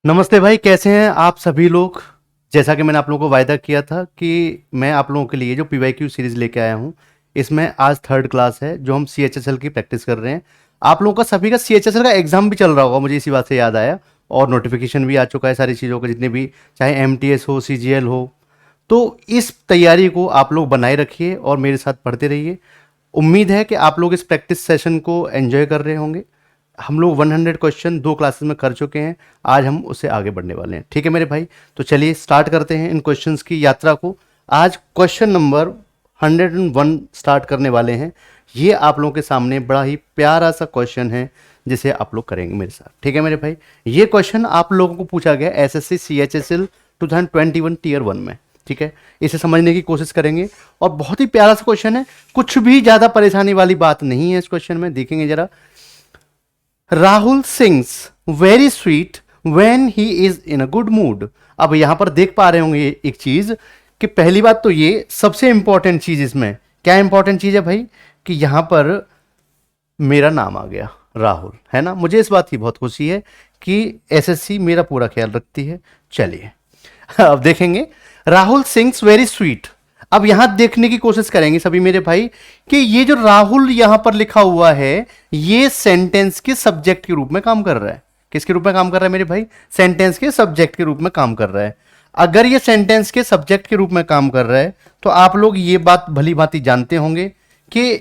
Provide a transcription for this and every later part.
नमस्ते भाई, कैसे हैं आप सभी लोग। जैसा कि मैंने आप लोगों को वायदा किया था कि मैं आप लोगों के लिए जो पीवाईक्यू सीरीज लेके आया हूं, इसमें आज थर्ड क्लास है जो हम सीएचएसएल की प्रैक्टिस कर रहे हैं। आप लोगों का सभी का सीएचएसएल का एग्जाम भी चल रहा होगा, मुझे इसी बात से याद आया। और नोटिफिकेशन भी आ चुका है सारी चीज़ों का, जितने भी चाहे एमटीएस हो, सीजीएल हो। तो इस तैयारी को आप लोग बनाए रखिए और मेरे साथ पढ़ते रहिए। उम्मीद है कि आप लोग इस प्रैक्टिस सेशन को एंजॉय कर रहे होंगे। हम लोग 100 क्वेश्चन 2 क्लासेस में कर चुके हैं। आज हम उससे आगे बढ़ने वाले हैं, ठीक है मेरे भाई। तो चलिए स्टार्ट करते हैं इन क्वेश्चंस की यात्रा को। आज क्वेश्चन नंबर 101 स्टार्ट करने वाले हैं। ये आप लोगों के सामने बड़ा ही प्यारा सा क्वेश्चन है, जिसे आप लोग करेंगे मेरे साथ, ठीक है मेरे भाई। ये क्वेश्चन आप लोगों को पूछा गया एसएससी सीएचएसएल 2021 टीयर 1 में, ठीक है। इसे समझने की कोशिश करेंगे और बहुत ही प्यारा सा क्वेश्चन है। कुछ भी ज्यादा परेशानी वाली बात नहीं है इस क्वेश्चन में। देखेंगे जरा, Rahul sings very sweet when he is in a good mood. अब यहां पर देख पा रहे होंगे एक चीज कि पहली बात तो ये सबसे इंपॉर्टेंट चीज, इसमें क्या इंपॉर्टेंट चीज है भाई, कि यहां पर मेरा नाम आ गया, राहुल, है ना। मुझे इस बात की बहुत खुशी है कि एसएससी मेरा पूरा ख्याल रखती है। चलिए अब देखेंगे, राहुल सिंग्स वेरी स्वीट। अब यहां देखने की कोशिश करेंगे सभी मेरे भाई कि ये जो राहुल यहां पर लिखा हुआ है, ये सेंटेंस के सब्जेक्ट के रूप में काम कर रहा है। किसके रूप में काम कर रहा है मेरे भाई? सेंटेंस के सब्जेक्ट के रूप में काम कर रहा है। अगर ये सेंटेंस के सब्जेक्ट के रूप में काम कर रहा है तो आप लोग ये बात भली भांति जानते होंगे कि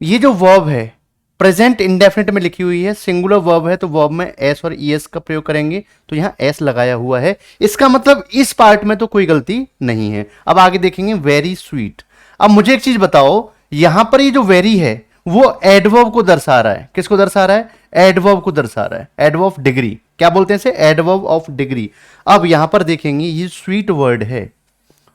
ये जो वर्ब है प्रेजेंट इंडेफिनिट में लिखी हुई है, सिंगुलर वर्ब है, तो वर्ब में एस और ईएस का प्रयोग करेंगे। तो यहां एस लगाया हुआ है, इसका मतलब इस पार्ट में तो कोई गलती नहीं है। अब आगे देखेंगे, वेरी स्वीट। अब मुझे एक चीज बताओ, यहां पर ये जो वेरी है वो एडवर्ब को दर्शा रहा है। किसको दर्शा रहा है? एडवर्ब को दर्शा रहा है। एडवर्ब ऑफ डिग्री, क्या बोलते हैं इसे? Adverb of degree. अब यहां पर देखेंगे, ये स्वीट वर्ड है,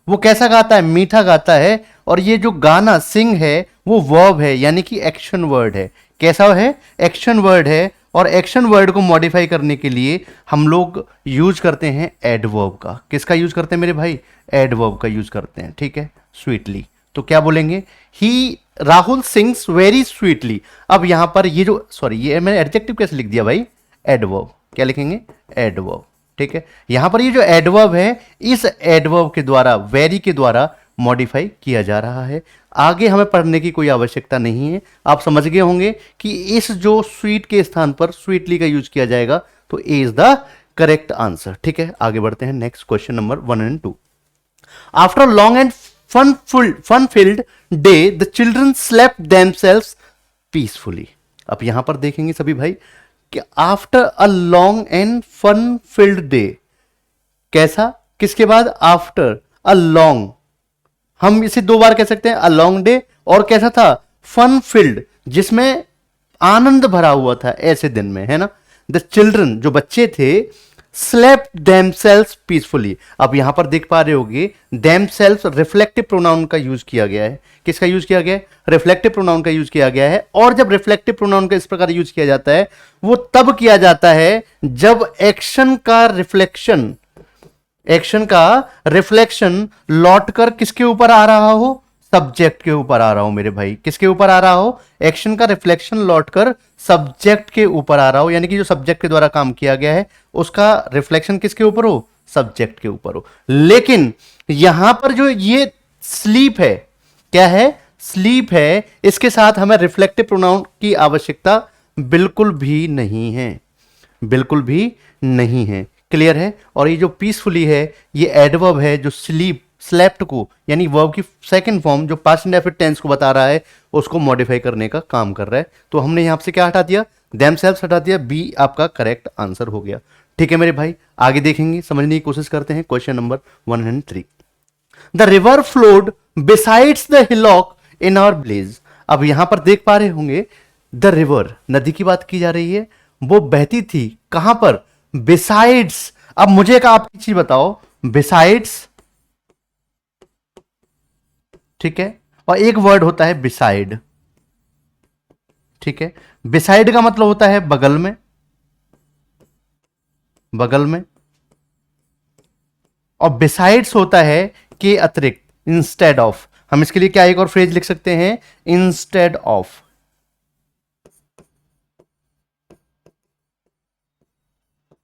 वो कैसा गाता है? मीठा गाता है। और ये जो गाना सिंग है वो वर्ब है, यानी कि एक्शन वर्ड है। कैसा है? एक्शन वर्ड है। और एक्शन वर्ड को मॉडिफाई करने के लिए हम लोग यूज करते हैं एडवर्ब का। किसका यूज करते हैं मेरे भाई? एडवर्ब का यूज करते हैं, ठीक है। स्वीटली, तो क्या बोलेंगे? ही राहुल सिंग्स वेरी स्वीटली। अब यहां पर ये जो, सॉरी, ये मैंने एडजेक्टिव कैसे लिख दिया भाई? एडवर्ब। क्या लिखेंगे? एडवर्ब, ठीक है। यहां पर ये जो एडवर्ब है, इस एडवर्ब के द्वारा, वेरी के द्वारा मॉडिफाई किया जा रहा है। आगे हमें पढ़ने की कोई आवश्यकता नहीं है। आप समझ गए होंगे कि इस जो स्वीट के स्थान पर स्वीटली का यूज किया जाएगा, तो ए इज द करेक्ट आंसर, ठीक है। आगे बढ़ते हैं next question number 1 and 2। After long and fun filled day the children slept themselves peacefully। अब यहां पर देखेंगे सभी भाई कि after a long and fun filled day, कैसा? किसके बाद? आफ्टर अ लॉन्ग, हम इसे 2 बार कह सकते हैं, अ लॉन्ग डे। और कैसा था? फन फिल्ड, जिसमें आनंद भरा हुआ था ऐसे दिन में, है ना। द चिल्ड्रन, जो बच्चे थे, स्लेप्ट देमसेल्व्स पीसफुली। अब यहां पर देख पा रहे होगे, देमसेल्व्स रिफ्लेक्टिव प्रोनाउन का यूज किया गया है। किसका यूज किया गया है? रिफ्लेक्टिव प्रोनाउन का यूज किया गया है। और जब रिफ्लेक्टिव प्रोनाउन का इस प्रकार यूज किया जाता है, वो तब किया जाता है जब एक्शन का रिफ्लेक्शन, एक्शन का रिफ्लेक्शन लौटकर किसके ऊपर आ रहा हो? सब्जेक्ट के ऊपर आ रहा हो मेरे भाई। किसके ऊपर आ रहा हो? एक्शन का रिफ्लेक्शन लौटकर सब्जेक्ट के ऊपर आ रहा हो, यानी कि जो सब्जेक्ट के द्वारा काम किया गया है उसका रिफ्लेक्शन किसके ऊपर हो? सब्जेक्ट के ऊपर हो। लेकिन यहां पर जो ये स्लीप है, क्या है? स्लीप है। इसके साथ हमें रिफ्लेक्टिव प्रोनाउन की आवश्यकता बिल्कुल भी नहीं है, बिल्कुल भी नहीं है। क्लियर है? और ये जो पीसफुली है, ये एडवर्ब है जो स्लीप, स्लेप्ट को, यानी वर्ब की सेकंड फॉर्म जो पास्ट इंडेफिनिट टेंस को बता रहा है, उसको मॉडिफाई करने का काम कर रहा है। तो हमने यहां से क्या हटा दिया? देमसेल्व्स हटा दिया। बी आपका करेक्ट आंसर हो गया, ठीक है मेरे भाई। आगे देखेंगे, समझने की कोशिश करते हैं question number 103। The river flowed besides the hillock in our village. अब यहां पर देख पा रहे होंगे, द रिवर, नदी की बात की जा रही है, वो बहती थी कहां पर? बिसाइड्स। अब मुझे एक आपकी चीज बताओ, बिसाइड्स, ठीक है, और एक वर्ड होता है बिसाइड, ठीक है। बिसाइड का मतलब होता है बगल में, बगल में। और बिसाइड्स होता है के अतिरिक्त, इंस्टेड ऑफ। हम इसके लिए क्या एक और फ्रेज लिख सकते हैं? इंस्टेड ऑफ,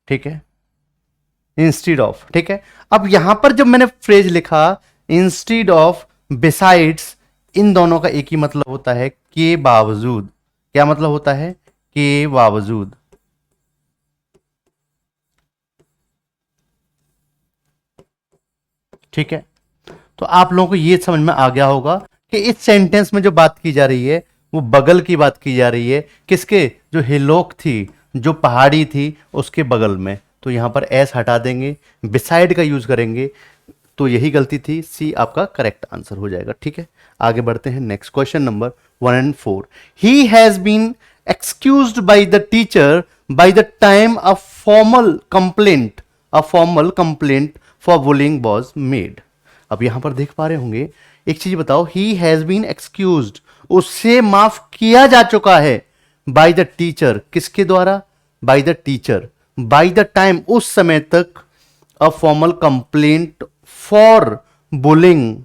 ठीक है। इंस्टीड ऑफ, ठीक है। अब यहां पर जब मैंने फ्रेज लिखा इंस्टीड ऑफ, बिसाइड्स, इन दोनों का एक ही मतलब होता है, के बावजूद। क्या मतलब होता है? के बावजूद। ठीक है, तो आप लोगों को ये समझ में आ गया होगा कि इस सेंटेंस में जो बात की जा रही है वो बगल की बात की जा रही है। किसके? जो हिलोक थी, जो पहाड़ी थी, उसके बगल में। तो यहां पर एस हटा देंगे, बिसाइड का यूज करेंगे। तो यही गलती थी, सी आपका करेक्ट आंसर हो जाएगा। ठीक है, आगे बढ़ते हैं। Next question number 1 and 4। He has been excused by the teacher by the time a formal complaint for bullying was made. अब यहां पर देख पा रहे होंगे, एक चीज बताओ, ही हैज बीन एक्सक्यूज्ड, उससे माफ किया जा चुका है, बाय द टीचर, किसके द्वारा? Bye the teacher, by the time, उस समय तक, अ formal complaint for bullying.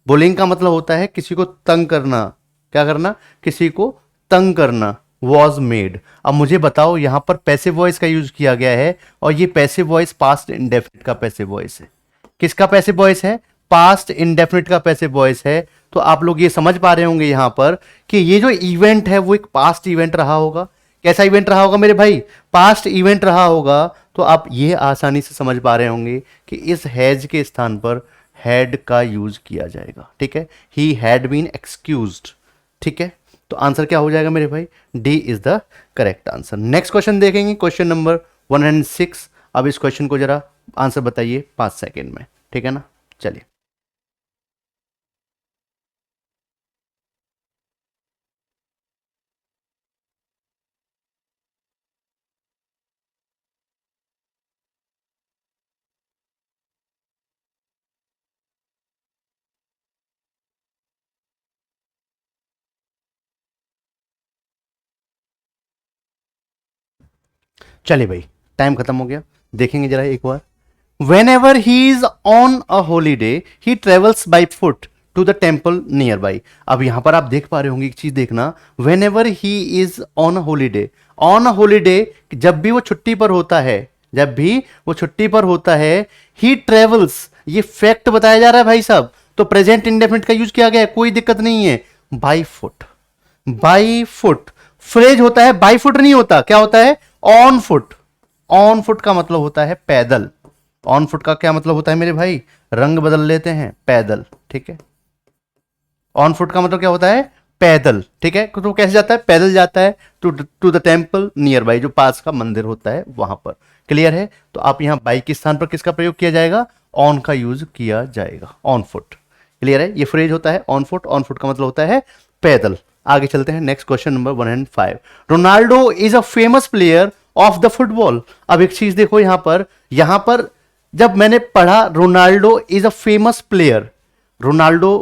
Bullying का मतलब होता है किसी को तंग करना। क्या करना? किसी को तंग करना। Was made. अब मुझे बताओ, यहां पर पैसिव वॉइस का यूज किया गया है, और ये पैसिव वॉइस पास्ट इंडेफिनिट का पैसिव वॉइस है। किसका पैसिव वॉइस है? पास्ट इंडेफिनिट का पैसिव वॉइस है। तो आप लोग ये समझ पा रहे होंगे यहां पर कि ये जो इवेंट है वो एक पास्ट इवेंट रहा होगा। कैसा इवेंट रहा होगा मेरे भाई? पास्ट इवेंट रहा होगा। तो आप ये आसानी से समझ पा रहे होंगे कि इस हैज के स्थान पर हैड का यूज किया जाएगा। ठीक है, ही हैड बीन एक्सक्यूज्ड। ठीक है, तो आंसर क्या हो जाएगा मेरे भाई? D is the correct answer. Next question देखेंगे, क्वेश्चन नंबर 106। अब इस क्वेश्चन को जरा आंसर बताइए 5 सेकेंड में। ठीक है ना, चलिए। चलिए भाई, टाइम खत्म हो गया, देखेंगे जरा एक बार। Whenever he is on a holiday he travels by foot to the temple nearby. अब यहां पर आप देख पा रहे होंगे एक चीज देखना, when ever he is on a holiday, on a holiday, जब भी वो छुट्टी पर होता है, जब भी वो छुट्टी पर होता है, ही ट्रेवल्स, ये फैक्ट बताया जा रहा है भाई साहब, तो प्रेजेंट इंडेफिनिट का यूज किया गया है, कोई दिक्कत नहीं है। By foot, by foot, phrase होता है, बाई फुट नहीं होता, क्या होता है? On foot. ऑन फुट का मतलब होता है पैदल। ऑन फुट का क्या मतलब होता है मेरे भाई? रंग बदल लेते हैं, पैदल। ठीक है, ऑन फुट का मतलब क्या होता है? पैदल। ठीक है, तो कैसे जाता है? पैदल जाता है to the temple nearby, जो पास का मंदिर होता है वहां पर। क्लियर है? तो आप यहां बाई के स्थान पर किसका प्रयोग किया जाएगा? ऑन का यूज किया जाएगा, ऑन फुट। क्लियर है? ये फ्रेज होता है ऑन फुट, ऑन फुट का मतलब होता है पैदल। आगे चलते हैं, next question number 105। Ronaldo is a famous player of the football. अब एक चीज देखो यहां पर जब मैंने पढ़ा Ronaldo is a famous player, Ronaldo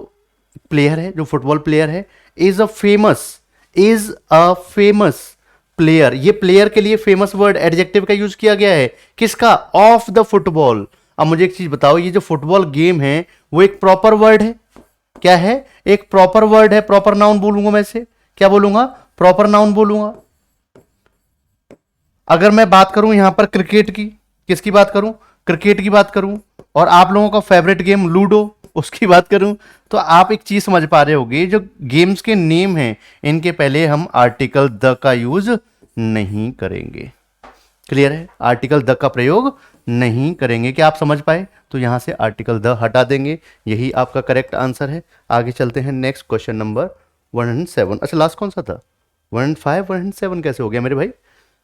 player है, जो फुटबॉल प्लेयर है, is a famous, is a famous player, ये प्लेयर के लिए फेमस वर्ड एडजेक्टिव का यूज किया गया है, किसका? Of the football. अब मुझे एक चीज बताओ, ये जो फुटबॉल गेम है वो एक प्रॉपर वर्ड है? क्या है? एक प्रॉपर वर्ड है। प्रॉपर नाउन बोलूंगा मैं इसे, क्या बोलूंगा? प्रॉपर नाउन बोलूंगा। अगर मैं बात करूं यहां पर क्रिकेट की, किसकी बात करूं? क्रिकेट की बात करूं, और आप लोगों का फेवरेट गेम लूडो, उसकी बात करूं, तो आप एक चीज समझ पा रहे होगे, जो गेम्स के नेम हैं इनके पहले हम आर्टिकल द का यूज नहीं करेंगे। क्लियर है? आर्टिकल द का प्रयोग नहीं करेंगे। क्या आप समझ पाए? तो यहां से आर्टिकल द हटा देंगे, यही आपका करेक्ट आंसर है। आगे चलते हैं, नेक्स्ट क्वेश्चन नंबर 107। अच्छा, लास्ट कौन सा था? 105, 107 कैसे हो गया मेरे भाई?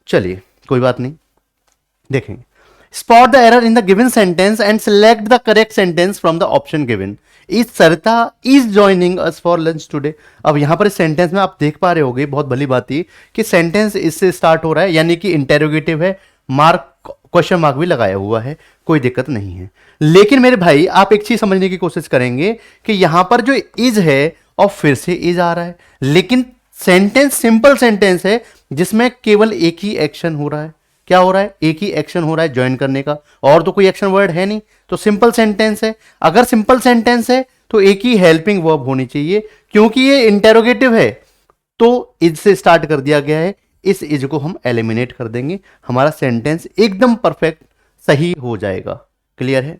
चलिए, कोई बात नहीं, देखेंगे। Spot the error in the given sentence and select the correct sentence from the option given. Is Sarita is joining us for lunch today. अब यहां पर इस सेंटेंस में आप देख पा रहे होगे, बहुत भली बात थी कि सेंटेंस इससे स्टार्ट हो रहा है, यानी कि इंटेरोगेटिव है, मार्क, क्वेश्चन मार्क भी लगाया हुआ है, कोई दिक्कत नहीं है। लेकिन मेरे भाई आप एक चीज समझने की कोशिश करेंगे कि यहां पर जो इज है और फिर से इज आ रहा है, लेकिन सेंटेंस सिंपल सेंटेंस है जिसमें केवल एक ही एक्शन हो रहा है। क्या हो रहा है? एक ही एक्शन हो रहा है, ज्वाइन करने का, और तो कोई एक्शन वर्ड है नहीं, तो सिंपल सेंटेंस है। अगर सिंपल सेंटेंस है तो एक ही हेल्पिंग वर्ब होनी चाहिए, क्योंकि ये इंटेरोगेटिव है तो इज से स्टार्ट कर दिया गया है, इस इज को हम एलिमिनेट कर देंगे, हमारा सेंटेंस एकदम परफेक्ट सही हो जाएगा। क्लियर है?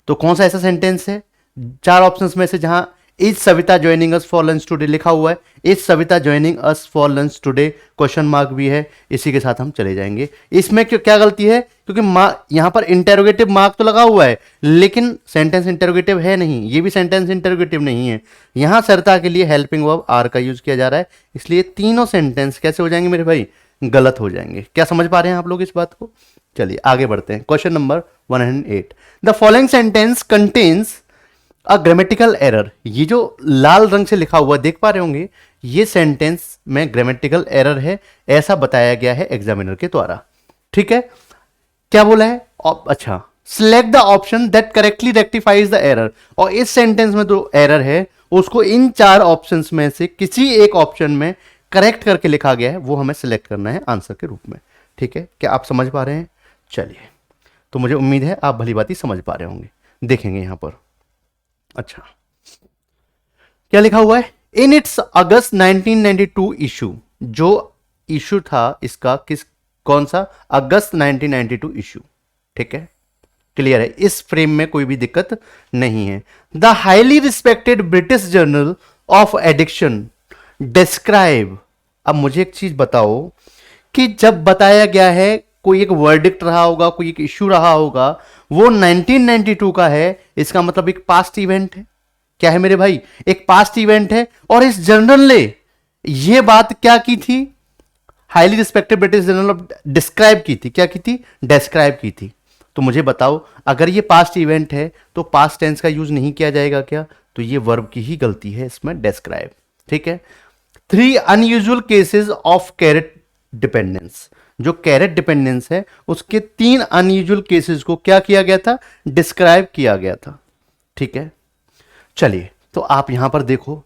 तो कौन सा ऐसा सेंटेंस है चार ऑप्शंस में से जहां is Savita joining us for lunch today लिखा हुआ है, is Savita joining us for lunch today question mark भी है, इसी के साथ हम चले जाएंगे। इसमें क्यों क्या गलती है? क्योंकि यहां पर इंटेरोगेटिव मार्क तो लगा हुआ है लेकिन सेंटेंस इंटेरोगेटिव है नहीं, ये भी सेंटेंस इंटेरोगेटिव नहीं है। यहां सरिता के लिए हेल्पिंग वर्ब आर का यूज किया जा रहा है, इसलिए तीनों सेंटेंस कैसे हो जाएंगे मेरे भाई? गलत हो जाएंगे। क्या समझ पा रहे हैं आप लोग इस बात को? चलिए आगे बढ़ते हैं। Question number 108, the following sentence contains a grammatical error. ये जो लाल रंग से लिखा हुआ देख पा रहे होंगे, ये सेंटेंस में ग्रामेटिकल एरर है, ऐसा बताया गया है एग्जामिनर के द्वारा। ठीक है, क्या बोला है? अच्छा, select the option that correctly rectifies the error. और इस सेंटेंस में जो एरर है उसको इन चार ऑप्शंस में से किसी एक ऑप्शन में करेक्ट करके लिखा गया है, वो हमें सिलेक्ट करना है आंसर के रूप में। ठीक है, क्या आप समझ पा रहे हैं? चलिए, तो मुझे उम्मीद है आप भली बात ही समझ पा रहे होंगे। देखेंगे यहां पर। अच्छा, क्या लिखा हुआ है? In its August 1992 issue. जो इशू था इसका कौन सा? अगस्त 1992 इशू। ठीक है, क्लियर है? इस फ्रेम में कोई भी दिक्कत नहीं है। The highly respected British journal of addiction describe. अब मुझे एक चीज बताओ कि जब बताया गया है कोई एक वर्डिक्ट रहा होगा, कोई एक इश्यू रहा होगा, वो 1992 का है, इसका मतलब एक पास्ट इवेंट है। क्या है मेरे भाई? एक पास्ट इवेंट है। और इस जर्नल ने ये बात क्या की थी? Highly respected British journal of describe की थी। क्या की थी? डिस्क्राइब की थी। तो मुझे बताओ, अगर ये पास्ट इवेंट है तो पास्ट टेंस का यूज नहीं किया जाएगा क्या? तो ये वर्ब की ही गलती है इसमें, डिस्क्राइब। ठीक है, 3 unusual cases of carrot dependence. जो कैरेट डिपेंडेंस है उसके 3 अनयूजुअल केसेस को क्या किया गया था? डिस्क्राइब किया गया था। ठीक है, चलिए, तो आप यहां पर देखो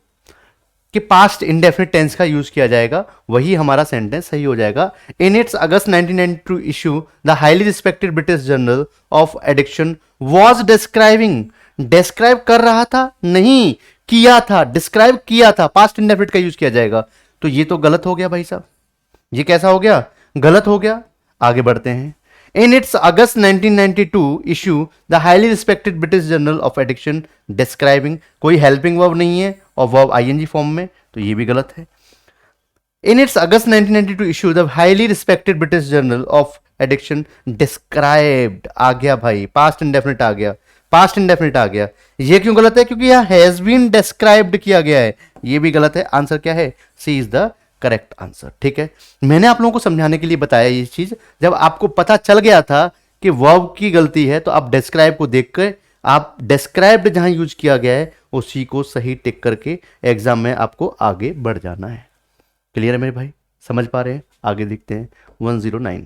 कि पास्ट इंडेफिनिट टेंस का यूज किया जाएगा, वही हमारा सेंटेंस सही हो जाएगा। In its August 1992 issue the highly respected British journal of addiction was describing. Describe कर रहा था? नहीं, किया था। डिस्क्राइब किया था, पास्ट इंडेफिनिट का यूज किया जाएगा। तो ये तो गलत हो गया भाई साहब। ये कैसा हो गया? गलत हो गया। आगे बढ़ते हैं। In its August 1992 issue, the highly respected British Journal of Addiction describing, कोई helping verb नहीं है और verb ing फॉर्म में, तो ये भी गलत है। In its August 1992 issue, the highly respected British Journal of Addiction described, आ गया भाई, past indefinite आ गया, past indefinite आ गया। ये क्यों गलत है? क्योंकि यह has been described किया गया है, ये भी गलत है। आंसर क्या है? C is the correct answer. ठीक है, मैंने आप लोगों को समझाने के लिए बताया ये चीज। जब आपको पता चल गया था कि वर्ब की गलती है तो आप डिस्क्राइब को देख कर, आप डिस्क्राइब्ड जहां यूज किया गया है उसी को सही टिक करके एग्जाम में आपको आगे बढ़ जाना है। क्लियर है मेरे भाई? समझ पा रहे हैं? आगे देखते हैं 109।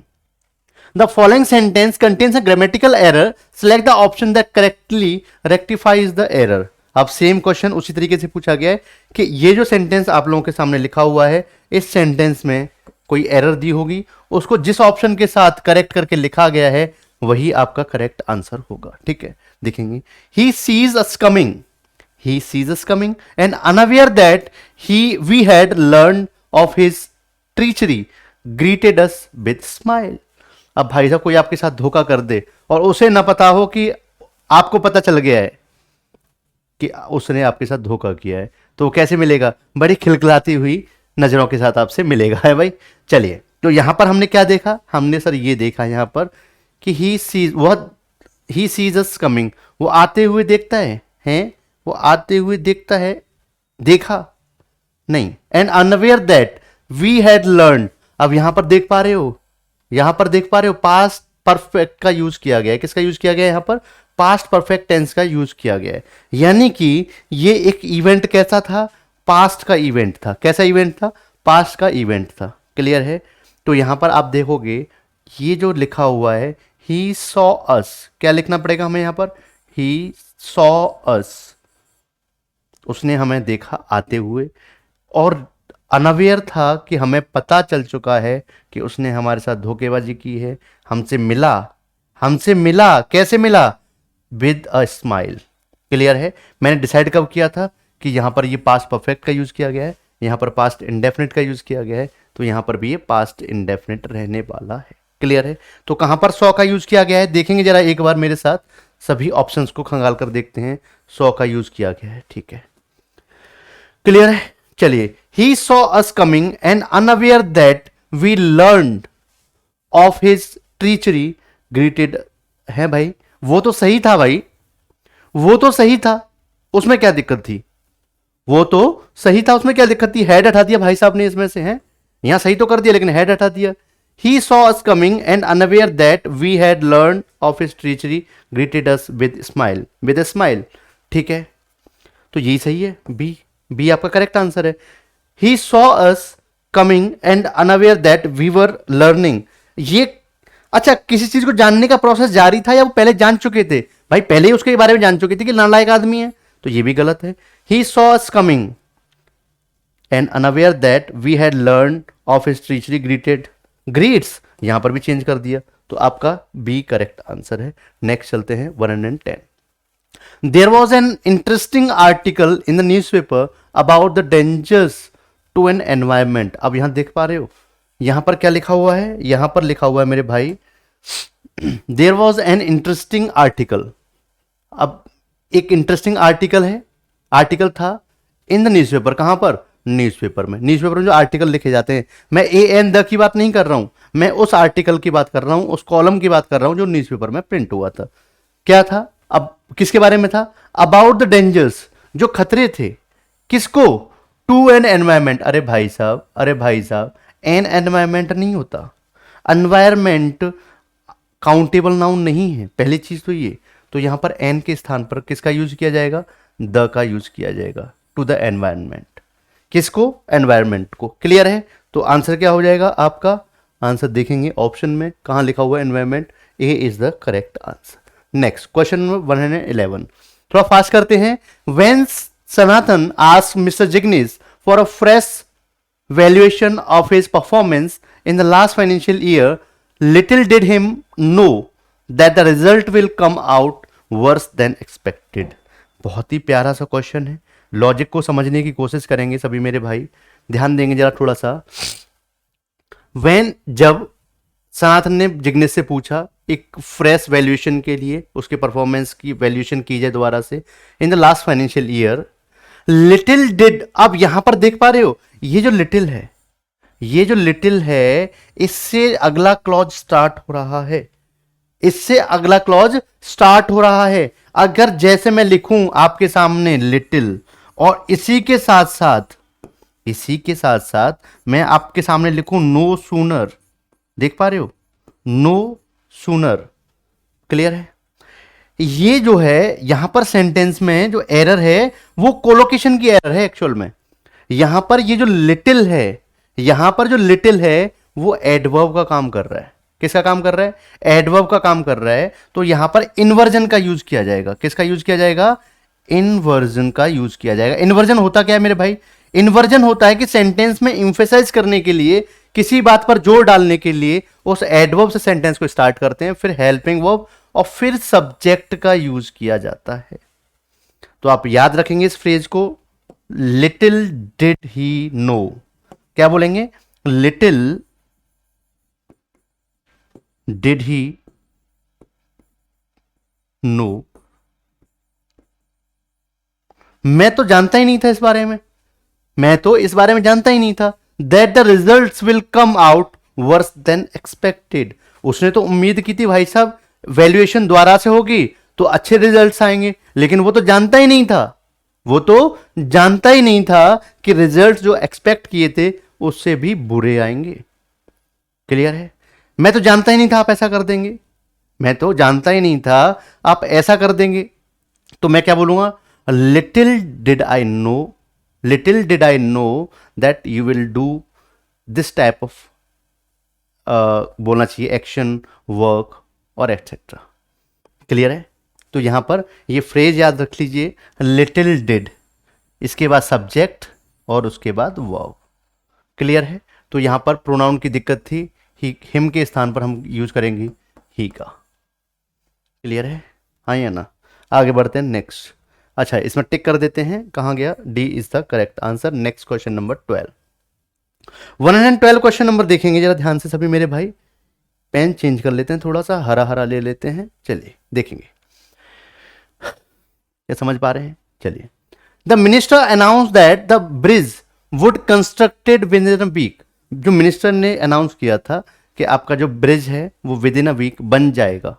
The following sentence contains a grammatical error, select the option that correctly rectifies the error. अब सेम क्वेश्चन उसी तरीके से पूछा गया है कि ये जो सेंटेंस आप लोगों के सामने लिखा हुआ है, इस सेंटेंस में कोई एरर दी होगी, उसको जिस ऑप्शन के साथ करेक्ट करके लिखा गया है वही आपका करेक्ट आंसर होगा। ठीक है, देखेंगे। He sees us coming, he sees us coming and unaware that we had learn of his treachery greeted us with smile. अब भाई साहब कोई आपके साथ धोखा कर दे और उसे ना पता हो कि आपको पता चल गया है कि उसने आपके साथ धोखा किया है, तो कैसे मिलेगा? बड़ी खिलखिलाती हुई नजरों के साथ आपसे मिलेगा, है भाई। चलिए, तो यहां पर हमने क्या देखा? हमने सर ये देखा यहां पर कि ही सीज अस कमिंग, वो आते हुए देखता है, वो आते हुए देखता है, देखा नहीं। And unaware that we had learn, अब यहां पर देख पा रहे हो, यहां पर देख पा रहे हो, पास्ट परफेक्ट का यूज किया गया है। किसका यूज किया गया है? यहां पर पास्ट परफेक्ट टेंस का यूज किया गया है। यानी कि ये एक इवेंट कैसा था? पास्ट का इवेंट था। कैसा इवेंट था? पास्ट का इवेंट था। क्लियर है? तो यहां पर आप देखोगे ये जो लिखा हुआ है ही सॉ अस, क्या लिखना पड़ेगा हमें यहां पर? ही सॉ अस, उसने हमें देखा आते हुए, और अनअवेयर था कि हमें पता चल चुका है कि उसने हमारे साथ धोखेबाजी की है, हमसे मिला, हमसे मिला, कैसे मिला? With a smile. क्लियर है? मैंने डिसाइड कब किया था कि यहां पर ये पास्ट परफेक्ट का यूज किया गया है, यहां पर पास्ट इंडेफिनिट का यूज किया गया है, तो यहां पर भी ये पास्ट इंडेफिनिट रहने वाला है। क्लियर है? तो कहां पर सॉ का यूज किया गया है देखेंगे जरा एक बार मेरे साथ, सभी ऑप्शंस को खंगाल कर देखते हैं। सॉ का यूज किया गया है, ठीक है, क्लियर है? चलिए, he saw us coming and unaware that we learned of his treachery greeted है भाई, वो तो सही था भाई, वो तो सही था, उसमें क्या दिक्कत थी? वो तो सही था, उसमें क्या दिक्कत थी? हेड हटा दिया भाई साहब ने इसमें से, है यहां सही तो कर दिया लेकिन हेड हटा दिया। He saw us coming and unaware that we had learn of his treachery greeted us with smile, with a smile, ठीक है, तो यही सही है, बी, बी आपका करेक्ट आंसर है। He saw us coming and unaware that we were learning, ये अच्छा किसी चीज को जानने का प्रोसेस जारी था या वो पहले जान चुके थे? भाई पहले ही उसके बारे में जान चुके थे कि नालायक आदमी है, तो ये भी गलत है। He saw us coming and unaware that we had learn of his treachery greeted, greets यहां पर भी चेंज कर दिया, तो आपका बी करेक्ट आंसर है। नेक्स्ट चलते हैं 110। There was an interesting article in the newspaper about the dangers to an environment। अब यहां देख पा रहे हो, यहां पर क्या लिखा हुआ है? यहां पर लिखा हुआ है मेरे भाई, There was an interesting article। अब एक इंटरेस्टिंग आर्टिकल है, आर्टिकल था इन द न्यूज़पेपर, कहां पर? न्यूज़पेपर में। न्यूज़पेपर में जो आर्टिकल लिखे जाते हैं, मैं ए एन द की बात नहीं कर रहा हूं, मैं उस आर्टिकल की बात कर रहा हूं, उस कॉलम की बात कर रहा हूं जो न्यूज़पेपर में प्रिंट हुआ था। क्या था? अब किसके बारे में था? अबाउट द डेंजर्स, जो खतरे थे, किसको? To an environment. अरे भाई साहब, अरे भाई साहब, एन एनवायरमेंट नहीं होता, एनवायरमेंट काउंटेबल नाउन नहीं है, पहली चीज तो ये। तो यहां पर एन के स्थान पर किसका यूज किया जाएगा? द का यूज किया जाएगा, टू द एनवायरमेंट। किसको? एनवायरमेंट को। क्लियर है? तो आंसर क्या हो जाएगा आपका? आंसर देखेंगे ऑप्शन में कहां लिखा हुआ है environment, A is the correct answer. Next question number 111, थोड़ा फास्ट करते हैं। When Sanatan asked mister Jignesh for a fresh valuation of his performance in the last financial year, little did him know that the result will come out worse than expected। बहुत ही प्यारा सा question है, logic को समझने की कोशिश करेंगे सभी मेरे भाई, ध्यान देंगे जरा थोड़ा सा। when, जब सनातन ने जिग्नेश से पूछा एक फ्रेश वैल्यूएशन के लिए, उसके परफॉर्मेंस की वैल्यूएशन की जाए दोबारा से in the last financial year, little did, अब यहां पर देख पा रहे हो ये जो लिटिल है, ये जो लिटिल है, इससे अगला क्लॉज स्टार्ट हो रहा है, इससे अगला क्लॉज स्टार्ट हो रहा है। अगर जैसे मैं लिखूं आपके सामने लिटिल, और इसी के साथ साथ, इसी के साथ साथ मैं आपके सामने लिखूं नो सूनर, देख पा रहे हो, नो सूनर, क्लियर है? ये जो है यहां पर सेंटेंस में जो एरर है वो कोलोकेशन की एरर है एक्चुअल में। यहां पर ये जो लिटिल है, यहां पर जो लिटिल है वो एडवर्ब का काम कर रहा है। किसका काम कर रहा है? एडवर्ब का काम कर रहा है। तो यहां पर इन्वर्जन का यूज किया जाएगा। किसका यूज किया जाएगा? इन्वर्जन का यूज किया जाएगा। इन्वर्जन होता क्या है मेरे भाई? इन्वर्जन होता है कि सेंटेंस में इंफेसाइज करने के लिए, किसी बात पर जोर डालने के लिए उस एडवर्ब से सेंटेंस को स्टार्ट करते हैं, फिर हेल्पिंग वर्ब और फिर सब्जेक्ट का यूज किया जाता है। तो आप याद रखेंगे इस फ्रेज को, लिटिल डिड ही नो, क्या बोलेंगे? लिटिल डिड ही नो, मैं तो जानता ही नहीं था इस बारे में, मैं तो इस बारे में जानता ही नहीं था। That the results will come out worse than expected, उसने तो उम्मीद की थी भाई साहब वैल्यूएशन द्वारा से होगी तो अच्छे रिजल्ट्स आएंगे, लेकिन वो तो जानता ही नहीं था, वो तो जानता ही नहीं था कि रिजल्ट्स जो एक्सपेक्ट किए थे उससे भी बुरे आएंगे। क्लियर है? मैं तो जानता ही नहीं था आप ऐसा कर देंगे, मैं तो जानता ही नहीं था आप ऐसा कर देंगे, तो मैं क्या बोलूंगा? Little did I know, little did I know that you will do this type of, बोलना चाहिए एक्शन, वर्क और एटसेट्रा। क्लियर है? तो यहां पर ये फ्रेज याद रख लीजिए, लिटिल डिड, इसके बाद सब्जेक्ट और उसके बाद वर्ब। क्लियर है? तो यहां पर प्रोनाउन की दिक्कत थी, ही, हिम के स्थान पर हम यूज करेंगे ही का। क्लियर है? हाँ या ना? आगे बढ़ते हैं नेक्स्ट। अच्छा, इसमें टिक कर देते हैं, कहां गया? D is the correct answer. Next question number 12, 112 question number देखेंगे जरा ध्यान से सभी मेरे भाई। पेन चेंज कर लेते हैं, थोड़ा सा हरा हरा ले लेते हैं, चलिए देखेंगे क्या समझ पा रहे हैं। चलिए, the minister announce that the bridge would constructed within a week. जो मिनिस्टर ने अनाउंस किया था कि आपका जो ब्रिज है वो विद इन अ वीक बन जाएगा,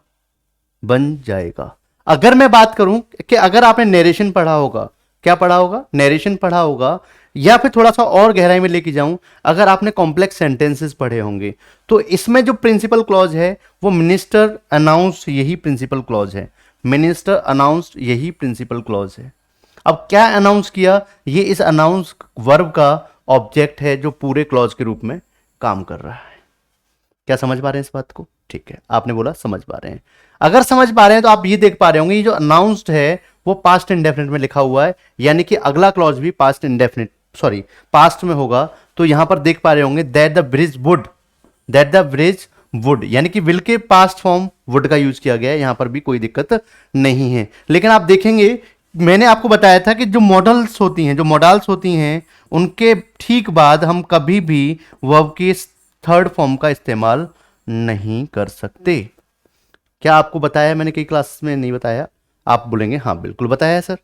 बन जाएगा। अगर मैं बात करूं कि अगर आपने नरेशन पढ़ा होगा, क्या पढ़ा होगा, नरेशन पढ़ा होगा, या फिर थोड़ा सा और गहराई में लेके जाऊं, अगर आपने कॉम्प्लेक्स सेंटेंसेस पढ़े होंगे, तो इसमें जो प्रिंसिपल क्लॉज है वो मिनिस्टर अनाउंस, यही प्रिंसिपल क्लॉज है। मिनिस्टर अनाउंस्ड, यही प्रिंसिपल क्लॉज है। अब क्या अनाउंस किया, ये इस अनाउंस वर्ब का ऑब्जेक्ट है जो पूरे क्लॉज के रूप में काम कर रहा है। क्या समझ पा रहे हैं इस बात को? ठीक है, आपने बोला समझ पा रहे हैं। अगर समझ पा रहे हैं तो आप ये देख पा रहे होंगे, ये जो अनाउंस्ड है वो पास्ट इंडेफिनिट में लिखा हुआ है, यानी कि अगला क्लॉज भी पास्ट इंडेफिनिट, सॉरी पास्ट में होगा। तो यहां पर देख पा रहे होंगे that the bridge would, that the bridge would, यानी कि विल के पास्ट फॉर्म वुड का यूज किया गया है, यहां पर भी कोई दिक्कत नहीं है। लेकिन आप देखेंगे, मैंने आपको बताया था कि जो मॉडल्स होती हैं, जो मॉडल्स होती हैं, उनके ठीक बाद हम कभी भी वर्ब के थर्ड फॉर्म का इस्तेमाल नहीं कर सकते। क्या आपको बताया मैंने, कई क्लास में नहीं बताया? आप बोलेंगे हाँ बिल्कुल बताया है सर।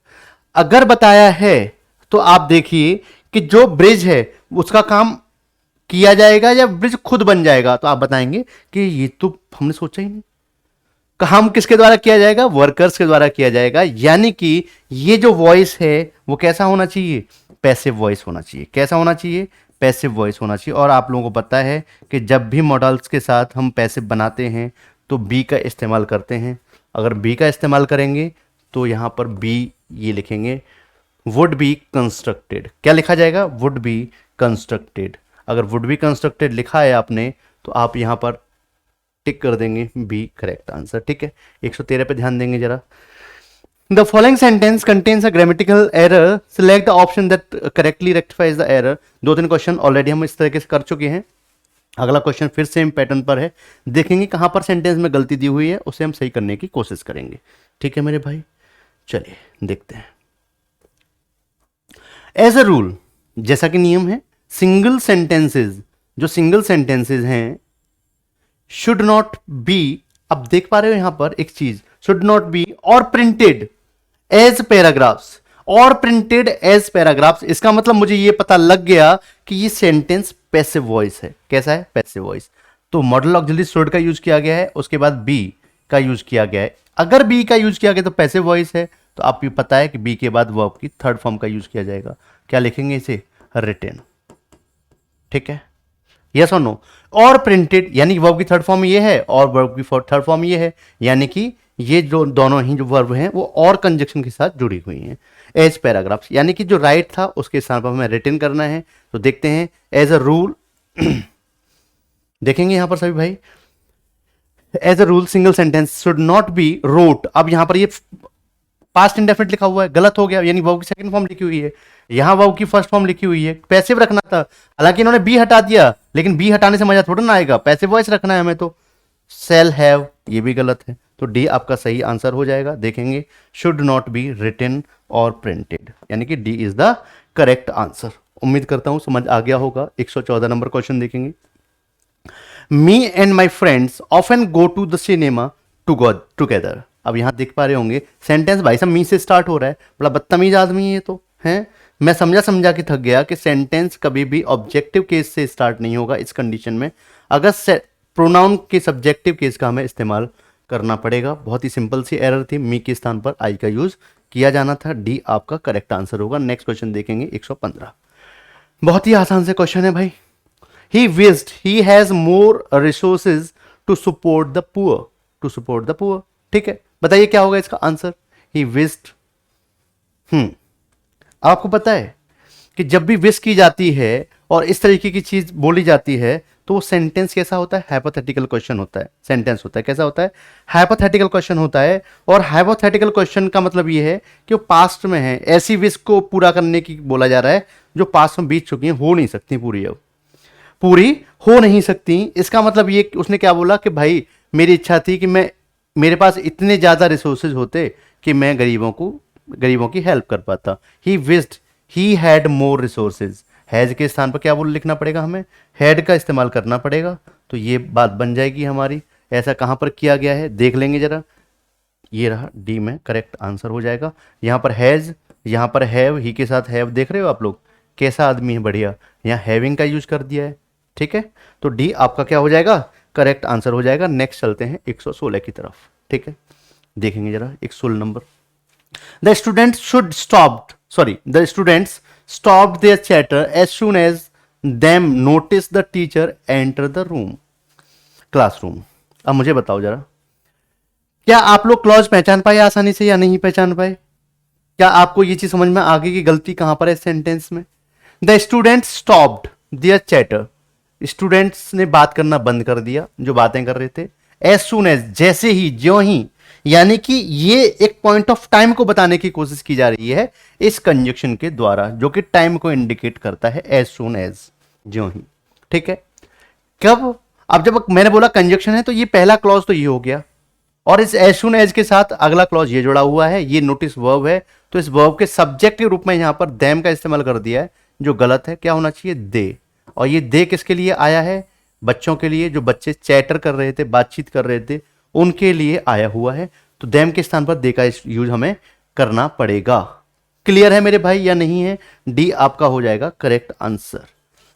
अगर बताया है तो आप देखिए कि जो ब्रिज है उसका काम किया जाएगा या ब्रिज खुद बन जाएगा, तो आप बताएंगे कि ये तो हमने सोचा ही नहीं। काम किसके द्वारा किया जाएगा? वर्कर्स के द्वारा किया जाएगा, यानी कि ये जो वॉइस है वो कैसा होना चाहिए? पैसिव वॉइस होना चाहिए। कैसा होना चाहिए? पैसिव वॉइस होना चाहिए। और आप लोगों को पता है कि जब भी मॉडल्स के साथ हम पैसिव बनाते हैं तो बी का इस्तेमाल करते हैं। अगर बी का इस्तेमाल करेंगे तो यहां पर बी ये लिखेंगे, वुड बी कंस्ट्रक्टेड। क्या लिखा जाएगा? Would be constructed. अगर वुड बी कंस्ट्रक्टेड लिखा है आपने तो आप यहां पर टिक कर देंगे, बी करेक्ट आंसर। ठीक है, 113 पे ध्यान देंगे जरा। The following sentence contains a grammatical error, select the option that correctly rectifies the error. 2-3 question already हम इस तरीके से कर चुके हैं। अगला क्वेश्चन फिर सेम पैटर्न पर है, देखेंगे कहां पर सेंटेंस में गलती दी हुई है, उसे हम सही करने की कोशिश करेंगे। ठीक है मेरे भाई, चलिए देखते हैं। एज अ रूल, जैसा कि नियम है, सिंगल सेंटेंसेज, जो सिंगल सेंटेंसेज हैं, शुड नॉट बी, अब देख पा रहे हो यहां पर एक चीज, शुड नॉट बी और प्रिंटेड एज पैराग्राफ्स, और प्रिंटेड एज पैराग्राफ्स। इसका मतलब मुझे यह पता लग गया कि ये सेंटेंस पैसिव वॉइस है। कैसा है? Passive voice. तो मॉडल ऑक्सिलरी शुड का यूज किया गया है, उसके बाद बी का यूज किया गया है। अगर बी का यूज किया गया तो पैसिव वॉइस है, तो आपको पता है कि बी के बाद वर्ब की थर्ड फॉर्म का यूज किया जाएगा। क्या लिखेंगे इसे? रिटेन। ठीक है, यस और नो। और प्रिंटेड, यानी वर्ब की थर्ड फॉर्म ये है और वर्ब की थर्ड फॉर्म ये है, यानी कि ये जो दोनों ही जो वर्ब हैं वो और कंजक्शन के साथ जुड़ी हुई हैं। एज पैराग्राफ्स, यानी कि जो राइट था उसके स्थान पर हमें रिटन करना है। तो देखते हैं, एज अ रूल देखेंगे यहां पर सभी भाई, as a rule single sentence should not be wrote. अब यहां पर ये पास्ट इंडेफिनिट लिखा हुआ है, गलत हो गया, यानी वर्ब की सेकंड फॉर्म लिखी हुई है, यहां वर्ब की फर्स्ट फॉर्म लिखी हुई है। पैसिव रखना था, हालांकि इन्होंने बी हटा दिया, लेकिन बी हटाने से मजा थोड़ा ना आएगा, पैसिव वॉइस रखना है हमें। तो सेल हैव, ये भी गलत है, तो डी आपका सही आंसर हो जाएगा। देखेंगे, शुड नॉट बी रिटन और प्रिंटेड, यानी कि D is the correct answer. उम्मीद करता हूं समझ आ गया होगा। 114 नंबर क्वेश्चन देखेंगे। Me and my friends often go to the cinema together. अब यहां देख पा रहे होंगे सेंटेंस भाई साहब मी से स्टार्ट हो रहा है, बड़ा बदतमीज आदमी है ये तो है। मैं समझा समझा के थक गया कि सेंटेंस कभी भी ऑब्जेक्टिव केस से स्टार्ट नहीं होगा इस कंडीशन में, अगर प्रोनाउन के सब्जेक्टिव केस का हमें इस्तेमाल करना पड़ेगा। बहुत ही सिंपल सी एरर थी, मी के स्थान पर आई का यूज किया जाना था। डी आपका करेक्ट आंसर होगा। नेक्स्ट क्वेश्चन देखेंगे 115। बहुत ही आसान से क्वेश्चन है भाई। He wished he has more resources to support the poor. To support the poor. ठीक है, बताइए क्या होगा इसका आंसर? He wished. आपको पता है कि जब भी विश की जाती है और इस तरीके की चीज बोली जाती है तो वो सेंटेंस कैसा होता है? हाइपोथेटिकल क्वेश्चन होता है। सेंटेंस होता है कैसा होता है? हाइपोथेटिकल क्वेश्चन होता है। और हाइपोथेटिकल क्वेश्चन का मतलब ये है कि वो पास्ट में है, ऐसी विश को पूरा करने की बोला जा रहा है जो पास्ट में बीत चुकी है, हो नहीं सकती पूरी, अब पूरी हो नहीं सकती। इसका मतलब ये, उसने क्या बोला कि भाई मेरी इच्छा थी कि मेरे पास इतने ज्यादा रिसोर्सेज होते कि मैं गरीबों की हेल्प कर पाता। He wished he had more resources, has के स्थान पर क्या बोल लिखना पड़ेगा, हमें हैड का इस्तेमाल करना पड़ेगा। तो ये बात बन जाएगी हमारी। ऐसा कहाँ पर किया गया है देख लेंगे जरा। ये रहा डी में करेक्ट आंसर हो जाएगा। यहाँ पर हैज, यहाँ पर हैव, ही के साथ हैव, देख रहे हो आप लोग कैसा आदमी है, बढ़िया। यहाँ हैविंग का यूज कर दिया है, ठीक है। तो डी आपका क्या हो जाएगा, करेक्ट आंसर हो जाएगा। नेक्स्ट चलते हैं 116 की तरफ, ठीक है। देखेंगे जरा 116 नंबर। The student should stop, sorry, the students stop their chatter as soon as them notice the teacher enter the room, classroom. अब मुझे बताओ जरा, क्या आप लोग क्लॉज पहचान पाए आसानी से या नहीं पहचान पाए? क्या आपको ये चीज समझ में आ गई कि गलती कहां पर है सेंटेंस में? The student stopped their chatter, students ने बात करना बंद कर दिया, जो बातें कर रहे थे। एज सुन एज, जैसे ही, ज्यों ही, यानी कि ये एक पॉइंट ऑफ टाइम को बताने की कोशिश की जा रही है इस कंजक्शन के द्वारा, जो कि टाइम को इंडिकेट करता है, एज सुन एज, ज्यों ही, ठीक है। कब? अब जब मैंने बोला कंजक्शन है तो ये पहला क्लॉज तो ये हो गया, और इस एज सुन एज के साथ अगला क्लॉज ये जुड़ा हुआ है, ये नोटिस वर्ब है। तो इस वर्ब के सब्जेक्ट के रूप में यहां पर देम का इस्तेमाल कर दिया है, जो गलत है। क्या होना चाहिए, दे। और ये दे किसके लिए आया है, बच्चों के लिए, जो बच्चे चैटर कर रहे थे, बातचीत कर रहे थे, उनके लिए आया हुआ है। तो देम के स्थान पर दे का यूज हमें करना पड़ेगा। क्लियर है मेरे भाई या नहीं है? डी आपका हो जाएगा करेक्ट आंसर।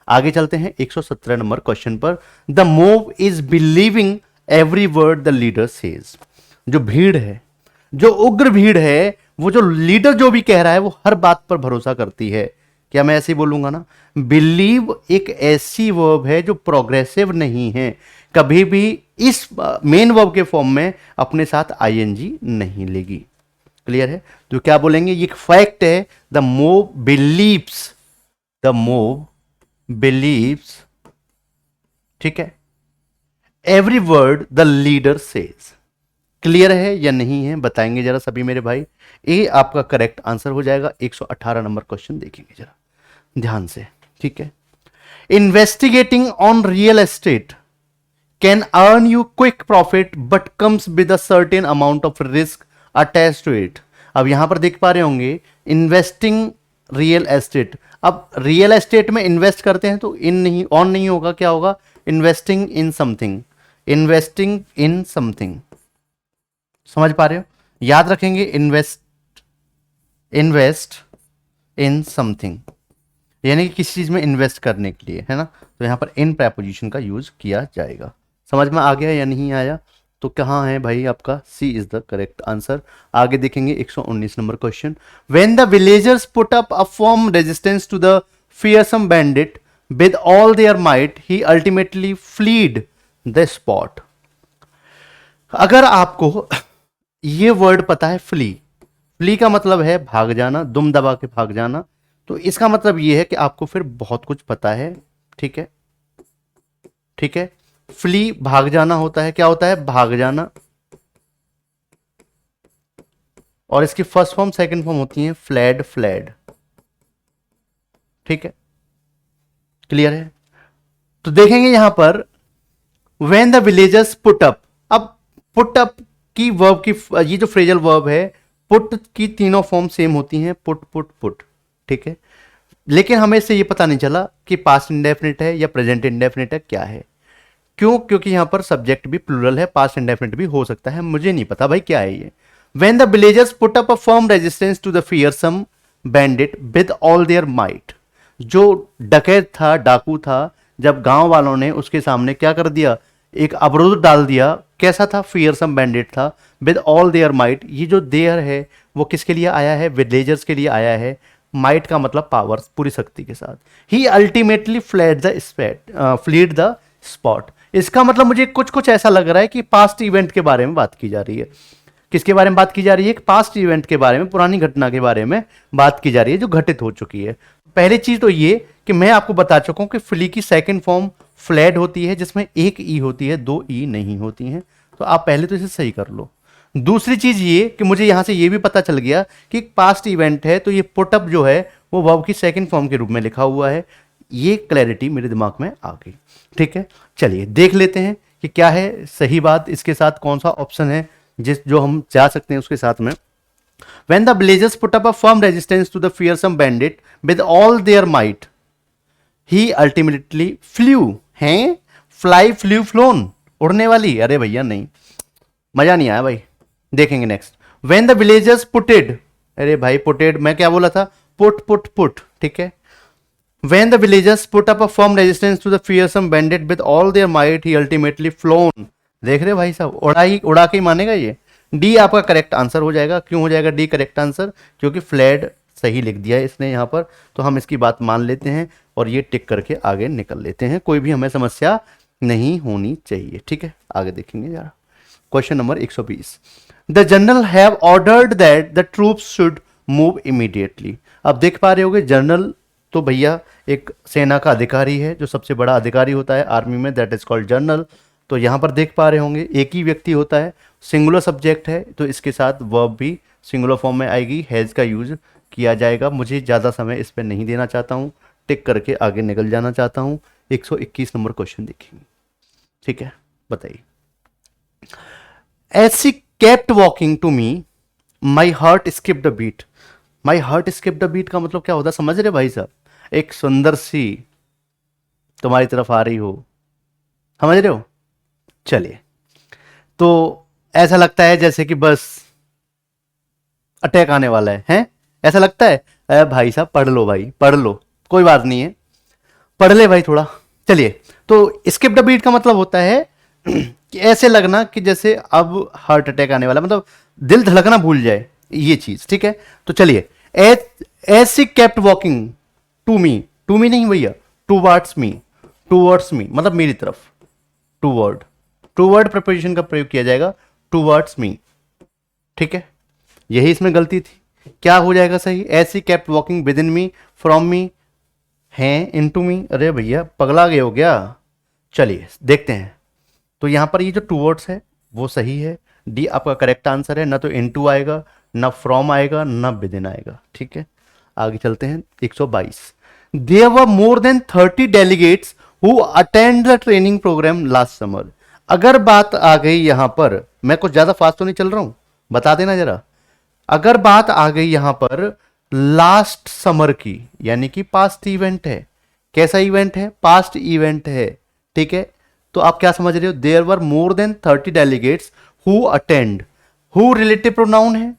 आगे चलते हैं 117 नंबर क्वेश्चन पर। The mob is believing every word the leader says. जो भीड़ है, जो उग्र भीड़ है, वो जो लीडर जो भी कह रहा है वो हर बात पर भरोसा करती है। क्या मैं ऐसे ही बोलूंगा ना? बिलीव एक ऐसी वर्ब है जो प्रोग्रेसिव नहीं है, कभी भी इस मेन वर्ब के फॉर्म में अपने साथ आईएनजी नहीं लेगी। क्लियर है? तो क्या बोलेंगे, ये एक फैक्ट है। The mob believes, the mob believes, ठीक है, every word the leader says. Clear है या नहीं है बताएंगे जरा सभी मेरे भाई। ए आपका करेक्ट आंसर हो जाएगा। 118 नंबर क्वेश्चन देखेंगे जरा ध्यान से, ठीक है। Investigating on real estate can earn you quick profit but comes with a certain amount of risk attach to it. अब यहां पर देख पा रहे होंगे इन्वेस्टिंग रियल एस्टेट। अब रियल एस्टेट में इन्वेस्ट करते हैं तो इन नहीं, ऑन नहीं होगा, क्या होगा, investing in something, investing in something. समझ पा रहे हो? याद रखेंगे, इन्वेस्ट, इन्वेस्ट इन समथिंग, यानी कि किसी चीज में इन्वेस्ट करने के लिए, है ना। तो यहां पर इन प्रेपोजिशन का यूज किया जाएगा। समझ में आ गया या नहीं आया? तो कहां है भाई आपका C is the correct answer. आगे देखेंगे 119 number question. When the villagers put up a firm resistance to the fearsome bandit with all their might he ultimately fled the spot. अगर आपको ये वर्ड पता है, फ्ली, फ्ली का मतलब है भाग जाना, दुम दबा के भाग जाना। तो इसका मतलब ये है कि आपको फिर बहुत कुछ पता है, ठीक है, ठीक है। फ्ली भाग जाना होता है, क्या होता है, भाग जाना। और इसकी फर्स्ट फॉर्म सेकंड फॉर्म होती है फ्लैड, फ्लैड, ठीक है। क्लियर है? तो देखेंगे यहां पर when the villagers put up. अब पुट अप की वर्ब की, ये जो फ्रेजल वर्ब है, पुट की तीनों फॉर्म सेम होती हैं, पुट पुट पुट, ठीक है। लेकिन हमें इससे ये पता नहीं चला कि पास्ट इंडेफिनिट है या प्रेजेंट इंडेफिनिट है, क्या है। क्यों? क्योंकि यहां पर सब्जेक्ट भी प्लूरल है, पास्ट इंडेफिनिट भी हो सकता है, मुझे नहीं पता भाई क्या है ये। When the villagers put up a firm resistance to the fearsome bandit with all their might. जो डकैत था, डाकू था, जब गांव वालों ने उसके सामने क्या कर दिया, एक अवरोध डाल दिया। कैसा था, फियरसम बैंडिट था, विद ऑल देयर माइट। ये जो देयर है वो किसके लिए आया है, विलेजर्स के लिए आया है। माइट का मतलब पावर, पूरी शक्ति के साथ। He ultimately fled the fleed the spot. इसका मतलब मुझे कुछ कुछ ऐसा लग रहा है कि पास्ट इवेंट के बारे में बात की जा रही है। किसके बारे में बात की जा रही है, पास्ट इवेंट के बारे में, पुरानी घटना के बारे में बात की जा रही है जो घटित हो चुकी है। पहली चीज तो ये कि मैं आपको बता चुका हूं कि फ्ली की सेकंड फॉर्म फ्लैड होती है, जिसमें एक ई होती है, दो ई नहीं होती हैं। तो आप पहले तो इसे सही कर लो। दूसरी चीज ये कि मुझे यहां से ये भी पता चल गया कि पास्ट इवेंट है, तो ये पुटअप जो है वो वर्ब की सेकंड फॉर्म के रूप में लिखा हुआ है। ये क्लैरिटी मेरे दिमाग में आ गई, ठीक है। चलिए देख लेते हैं कि क्या है सही बात, इसके साथ कौन सा ऑप्शन है जो हम जा सकते हैं उसके साथ में। When the villagers put up a firm resistance to the fearsome bandit with all their might, he ultimately flu हैं, फ्लाई फ्लू फ्लोन, उड़ने वाली, अरे भैया नहीं, मजा नहीं आया भाई। देखेंगे next, when the villagers putted, अरे भाई पुटेड मैं क्या बोला था, पुट पुट पुट, ठीक है। When the villagers put up a firm resistance to the fearsome bandit with all their might, he ultimately flown. देख रहे हो भाई साहब, उड़ा के ही मानेगा ये। डी आपका करेक्ट आंसर हो जाएगा। क्यों हो जाएगा डी करेक्ट आंसर? क्योंकि फ्लैड सही लिख दिया है इसने यहाँ पर, तो हम इसकी बात मान लेते हैं और ये टिक करके आगे निकल लेते हैं, कोई भी हमें समस्या नहीं होनी चाहिए। ठीक है, आगे देखेंगे जरा। Question number 120, the general have ordered that the troops should move immediately. अब देख पा रहे होगे जनरल तो भैया एक सेना का अधिकारी है, जो सबसे बड़ा अधिकारी होता है आर्मी में, दैट इज कॉल्ड जनरल। तो यहाँ पर देख पा रहे होंगे एक ही व्यक्ति होता है, सिंगुलर सब्जेक्ट है, तो इसके साथ वर्ब भी सिंगुलर फॉर्म में आएगी, हैज़ का यूज किया जाएगा। मुझे ज़्यादा समय इस पर नहीं देना चाहता हूँ, टिक करके आगे निकल जाना चाहता हूँ। 121 नंबर क्वेश्चन देखेंगे। ठीक है, बताइए। As she kept walking to me my heart skip the beat. My heart skip the beat का मतलब क्या होता है, समझ रहे भाई साहब? एक सुंदर सी तुम्हारी तरफ आ रही हो, समझ रहे हो? चलिए, तो ऐसा लगता है जैसे कि बस अटैक आने वाला है? ऐसा लगता है? अरे भाई साहब पढ़ लो भाई, पढ़ लो, कोई बात नहीं है, पढ़ ले भाई थोड़ा। चलिए, तो स्किप द बीट का मतलब होता है कि ऐसे लगना कि जैसे अब हार्ट अटैक आने वाला, मतलब दिल धड़कना भूल जाए, ये चीज। ठीक है, तो चलिए, as she kept walking to me नहीं भैया, टूवर्ड्स मी मतलब मेरी तरफ, टूवर्ड प्रपोजिशन का प्रयोग किया जाएगा, टूवर्ड्स मी। ठीक है, यही इसमें गलती थी। क्या हो जाएगा सही? As she kept walking within me, from me, हैं, इनटू मी। अरे भैया पगला गए हो क्या? चलिए देखते हैं। तो यहां पर ये जो टूवर्ड्स है वो सही है, डी आपका करेक्ट आंसर है। ना तो इनटू आएगा, ना फ्रॉम आएगा, ना विद इन आएगा। ठीक है, आगे चलते हैं। 122, there were more than 30 delegates who attend the training program last summer. अगर बात आ गई यहां पर, मैं कुछ ज्यादा फास्ट तो नहीं चल रहा हूं, बता देना जरा। अगर बात आ गई यहां पर लास्ट समर की, यानी कि पास्ट इवेंट है। कैसा इवेंट है? पास्ट इवेंट है। ठीक है, तो आप क्या समझ रहे हो? There were more than 30 delegates who attend, who relative pronoun है,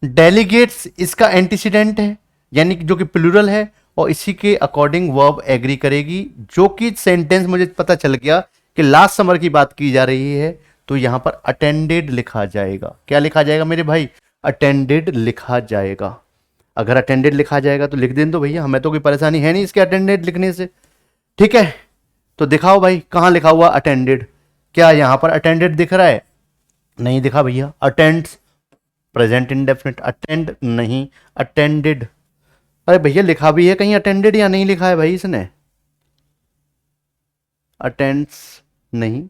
डेलीगेट्स इसका एंटीसीडेंट है, यानी कि जो कि प्लूरल है, और इसी के अकॉर्डिंग वर्ब एग्री करेगी, जो कि सेंटेंस मुझे पता चल गया कि लास्ट समर की बात की जा रही है, तो यहां पर अटेंडेड लिखा जाएगा। क्या लिखा जाएगा मेरे भाई? अटेंडेड लिखा जाएगा। अगर अटेंडेड लिखा जाएगा तो लिख दें तो भैया, हमें तो कोई परेशानी है नहीं इसके अटेंडेड लिखने से। ठीक है, तो दिखाओ भाई कहां लिखा हुआ अटेंडेड। क्या यहां पर अटेंडेड दिख रहा है? नहीं दिखा भैया। अटेंड्स प्रेजेंट इंडेफिनिट, अटेंड नहीं, अटेंडेड। अरे भैया लिखा भी है कहीं अटेंडेड या नहीं लिखा है भाई इसने? अटेंड्स नहीं।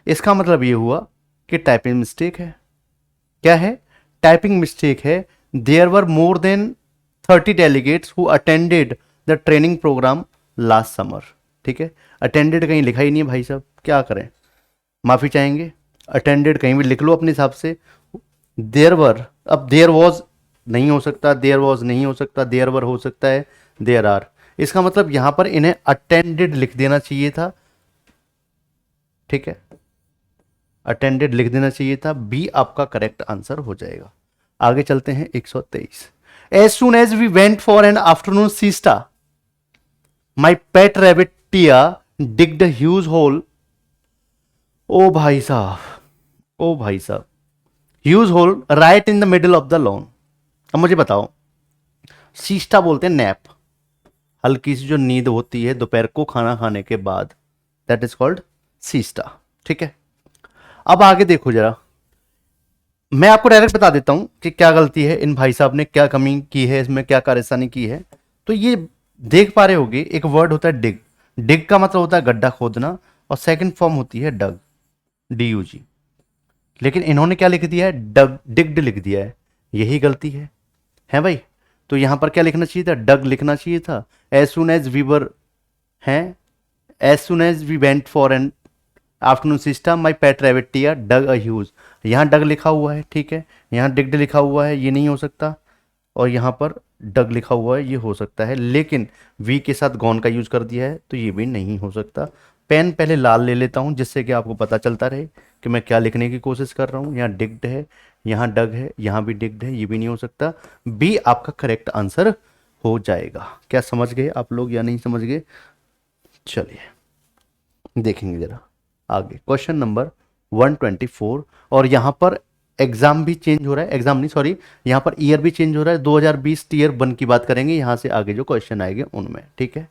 इसका मतलब ये हुआ कि टाइपिंग मिस्टेक है। क्या है? टाइपिंग मिस्टेक है। There were more than 30 delegates who attended the training program last summer. ठीक है, अटेंडेड कहीं लिखा ही नहीं है भाई साहब, क्या करें, माफी चाहेंगे। अटेंडेड कहीं भी लिख लो अपने हिसाब से। देयर वर, अब देयर वॉज नहीं हो सकता, देयर वॉज नहीं हो सकता, देयर वर हो सकता है, देयर आर। इसका मतलब यहां पर इन्हें अटेंडेड लिख देना चाहिए था। ठीक है, अटेंडेड लिख देना चाहिए था। बी आपका करेक्ट आंसर हो जाएगा। आगे चलते हैं। 123, as soon as we went for an afternoon siesta my pet rabbit Tia digged huge hole. ओ भाई साहब, ओ भाई साहब, huge hole right in the middle of the lawn. अब मुझे बताओ, सीस्टा बोलते हैं नैप, हल्की सी जो नींद होती है दोपहर को खाना खाने के बाद, दैट इज कॉल्ड सीस्टा। ठीक है, अब आगे देखो जरा, मैं आपको डायरेक्ट बता देता हूं कि क्या गलती है इन भाई साहब ने, क्या कमी की है इसमें, क्या कार्यसानी की है। तो ये देख पा रहे होगे, एक वर्ड होता है डिग। डिग का मतलब होता है गड्ढा खोदना, और सेकंड फॉर्म होती है डग, DUG। लेकिन इन्होंने क्या लिख दिया है? डग, डिग्ड लिख दिया है। यही गलती है भाई। तो यहां पर क्या लिखना चाहिए था? डग लिखना चाहिए था। As soon as we were, हैं, as soon as we went for an afternoon system my pet rabbit Tia dug a huge. यहाँ डग लिखा हुआ है, ठीक है, यहाँ डिग्ड लिखा हुआ है, ये नहीं हो सकता। और यहाँ पर डग लिखा हुआ है, ये हो सकता है, लेकिन वी के साथ गॉन का यूज कर दिया है तो ये भी नहीं हो सकता। पेन पहले लाल ले लेता हूँ जिससे कि आपको पता चलता रहे कि मैं क्या लिखने की कोशिश कर रहा हूँ। यहाँ डिग्ड है, यहाँ डग है, यहाँ भी डिग्ड है, ये भी नहीं हो सकता। बी आपका करेक्ट आंसर हो जाएगा। क्या समझ गए आप लोग या नहीं समझ गए? चलिए देखेंगे जरा आगे, क्वेश्चन नंबर 124। और यहाँ पर एग्जाम भी चेंज हो रहा है, एग्जाम नहीं सॉरी, यहाँ पर ईयर भी चेंज हो रहा है। 2020 टीयर 1 की बात करेंगे यहाँ से आगे जो क्वेश्चन आएंगे उनमें, ठीक है।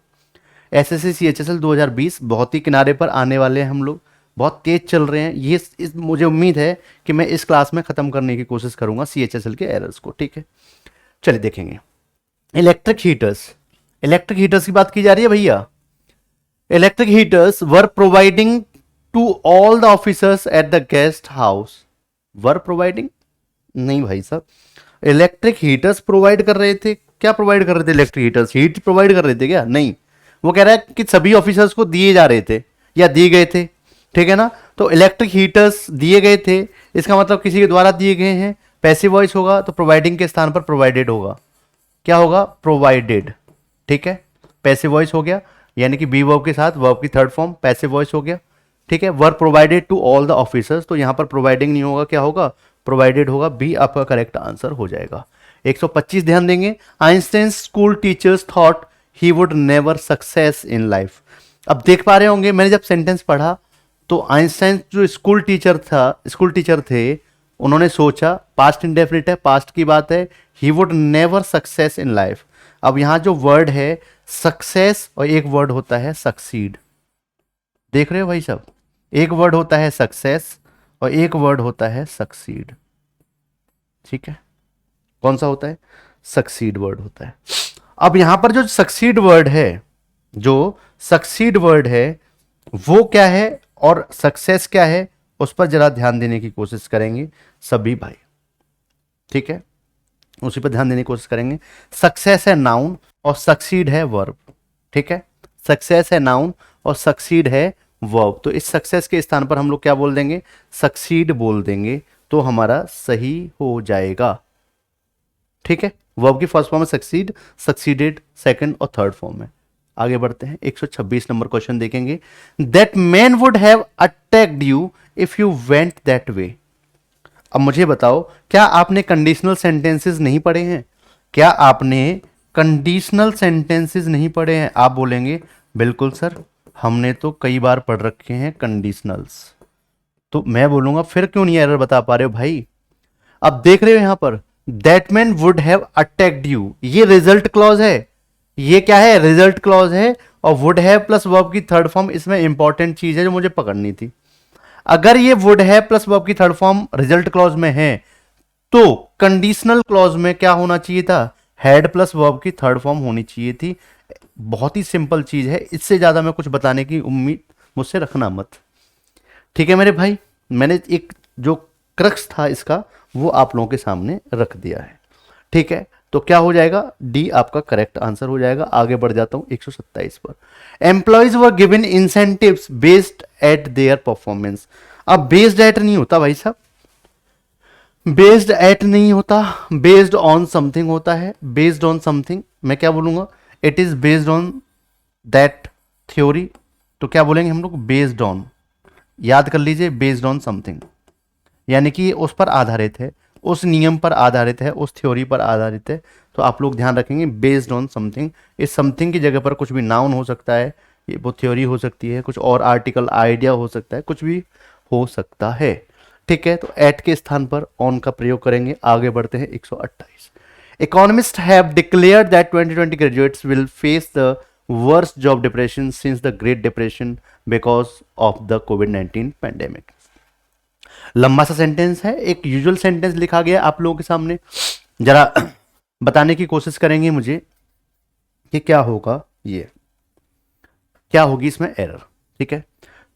एसएससी सीएचएसएल 2020 बहुत ही किनारे पर आने वाले हैं हम लोग, बहुत तेज चल रहे हैं ये। मुझे उम्मीद है कि मैं इस क्लास में खत्म करने की कोशिश करूंगा सीएचएसएल के एरर्स को, ठीक है। चलिए देखेंगे इलेक्ट्रिक हीटर्स। इलेक्ट्रिक हीटर्स की बात की जा रही है भैया। Electric heaters were providing to all the officers at the guest house. Were providing नहीं भाई साहब, इलेक्ट्रिक हीटर्स प्रोवाइड कर रहे थे। क्या प्रोवाइड कर रहे थे? इलेक्ट्रिक हीटर्स हीट प्रोवाइड कर रहे थे क्या? नहीं, वो कह रहा है कि सभी ऑफिसर्स को दिए जा रहे थे या दिए गए थे, ठीक है ना। तो इलेक्ट्रिक हीटर्स दिए गए थे, इसका मतलब किसी के द्वारा दिए गए हैं। पैसिव वॉइस होगा तो प्रोवाइडिंग के स्थान पर प्रोवाइडेड होगा। क्या होगा? प्रोवाइडेड, ठीक है। पैसिव वॉइस हो गया, यानी कि बी वर्ब के साथ वर्ब की थर्ड फॉर्म पैसिव वॉइस हो गया, ठीक है। Were provided to all the officers, तो यहां पर प्रोवाइडिंग नहीं होगा, क्या होगा? प्रोवाइडेड होगा। बी आपका करेक्ट आंसर हो जाएगा। 125 ध्यान देंगे। Einstein school teachers thought he would never success in life. अब देख पा रहे होंगे मैंने जब सेंटेंस पढ़ा तो आइंस्टाइन जो स्कूल टीचर थे, उन्होंने सोचा, पास्ट इंडेफिनिट है, पास्ट की बात है, he would never success in life. अब यहां जो वर्ड है सक्सेस और एक वर्ड होता है सक्सीड। देख रहे हो भाई साहब, एक वर्ड होता है सक्सेस और एक वर्ड होता है सक्सीड, ठीक है। कौन सा होता है? सक्सीड वर्ड होता है। अब यहां पर जो सक्सीड वर्ड है, जो सक्सीड वर्ड है वो क्या है और सक्सेस क्या है, उस पर जरा ध्यान देने की कोशिश करेंगे सभी भाई, ठीक है। उसी पर ध्यान देने की कोशिश करेंगे। सक्सेस है नाउन और सक्सीड है वर्ब, ठीक है। सक्सेस है नाउन और सक्सीड है वर्ब। तो इस सक्सेस के स्थान पर हम लोग क्या बोल देंगे? सक्सीड बोल देंगे, तो हमारा सही हो जाएगा, ठीक है। वर्ब की फर्स्ट फॉर्म है सक्सीड, सक्सीडेड सेकंड और थर्ड फॉर्म है। आगे बढ़ते हैं, 126 नंबर क्वेश्चन देखेंगे। That man would have attacked you if you went that way. अब मुझे बताओ, क्या आपने कंडीशनल सेंटेंसेस नहीं पढ़े हैं? क्या आपने कंडीशनल सेंटेंसेस नहीं पढ़े हैं? आप बोलेंगे बिल्कुल सर, हमने तो कई बार पढ़ रखे हैं कंडीशनल्स। तो मैं बोलूंगा फिर क्यों नहीं एरर बता पा रहे हो भाई? अब देख रहे हो यहां पर that man would have attacked you, ये रिजल्ट क्लॉज है। ये क्या है? रिजल्ट क्लॉज है। और वुड हैव प्लस वर्ब की थर्ड फॉर्म इसमें इंपॉर्टेंट चीज है जो मुझे पकड़नी थी। अगर ये वुड हैव प्लस वर्ब की थर्ड फॉर्म रिजल्ट क्लॉज में है तो कंडीशनल क्लॉज में क्या होना चाहिए था? हैड प्लस वर्ब की थर्ड फॉर्म होनी चाहिए थी। बहुत ही सिंपल चीज है, इससे ज्यादा मैं कुछ बताने की उम्मीद मुझसे रखना मत, ठीक है मेरे भाई। मैंने एक जो क्रक्स था इसका वो आप लोगों के सामने रख दिया है, ठीक है। तो क्या हो जाएगा? डी आपका करेक्ट आंसर हो जाएगा। आगे बढ़ जाता हूं 127 पर। Employees were given incentives based eight their performance. अब बेस्ड एट नहीं होता भाई साहब, बेस्ड एट नहीं होता, बेस्ड ऑन समथिंग होता है। बेस्ड ऑन समथिंग मैं क्या बोलूंगा? It is based on that theory. तो क्या बोलेंगे हम लोग? Based on. याद कर लीजिए, बेस्ड ऑन समथिंग, यानी कि उस पर आधारित है, उस नियम पर आधारित है, उस थ्योरी पर आधारित है। तो आप लोग ध्यान रखेंगे बेस्ड ऑन समथिंग। इस समथिंग की जगह पर कुछ भी नाउन हो सकता है, ये वो थ्योरी हो सकती है, कुछ और आर्टिकल आइडिया हो सकता है, कुछ भी हो सकता है, ठीक है। तो एट के स्थान पर ऑन का प्रयोग करेंगे। आगे बढ़ते हैं 128। Economist have declared that 2020 graduates will face the worst job depression since the great depression because of the covid pandemic. लंबा सा सेंटेंस है, एक यूजुअल सेंटेंस लिखा गया आप लोगों के सामने। जरा बताने की कोशिश करेंगे मुझे कि क्या होगा, ये क्या होगी इसमें एरर, ठीक है।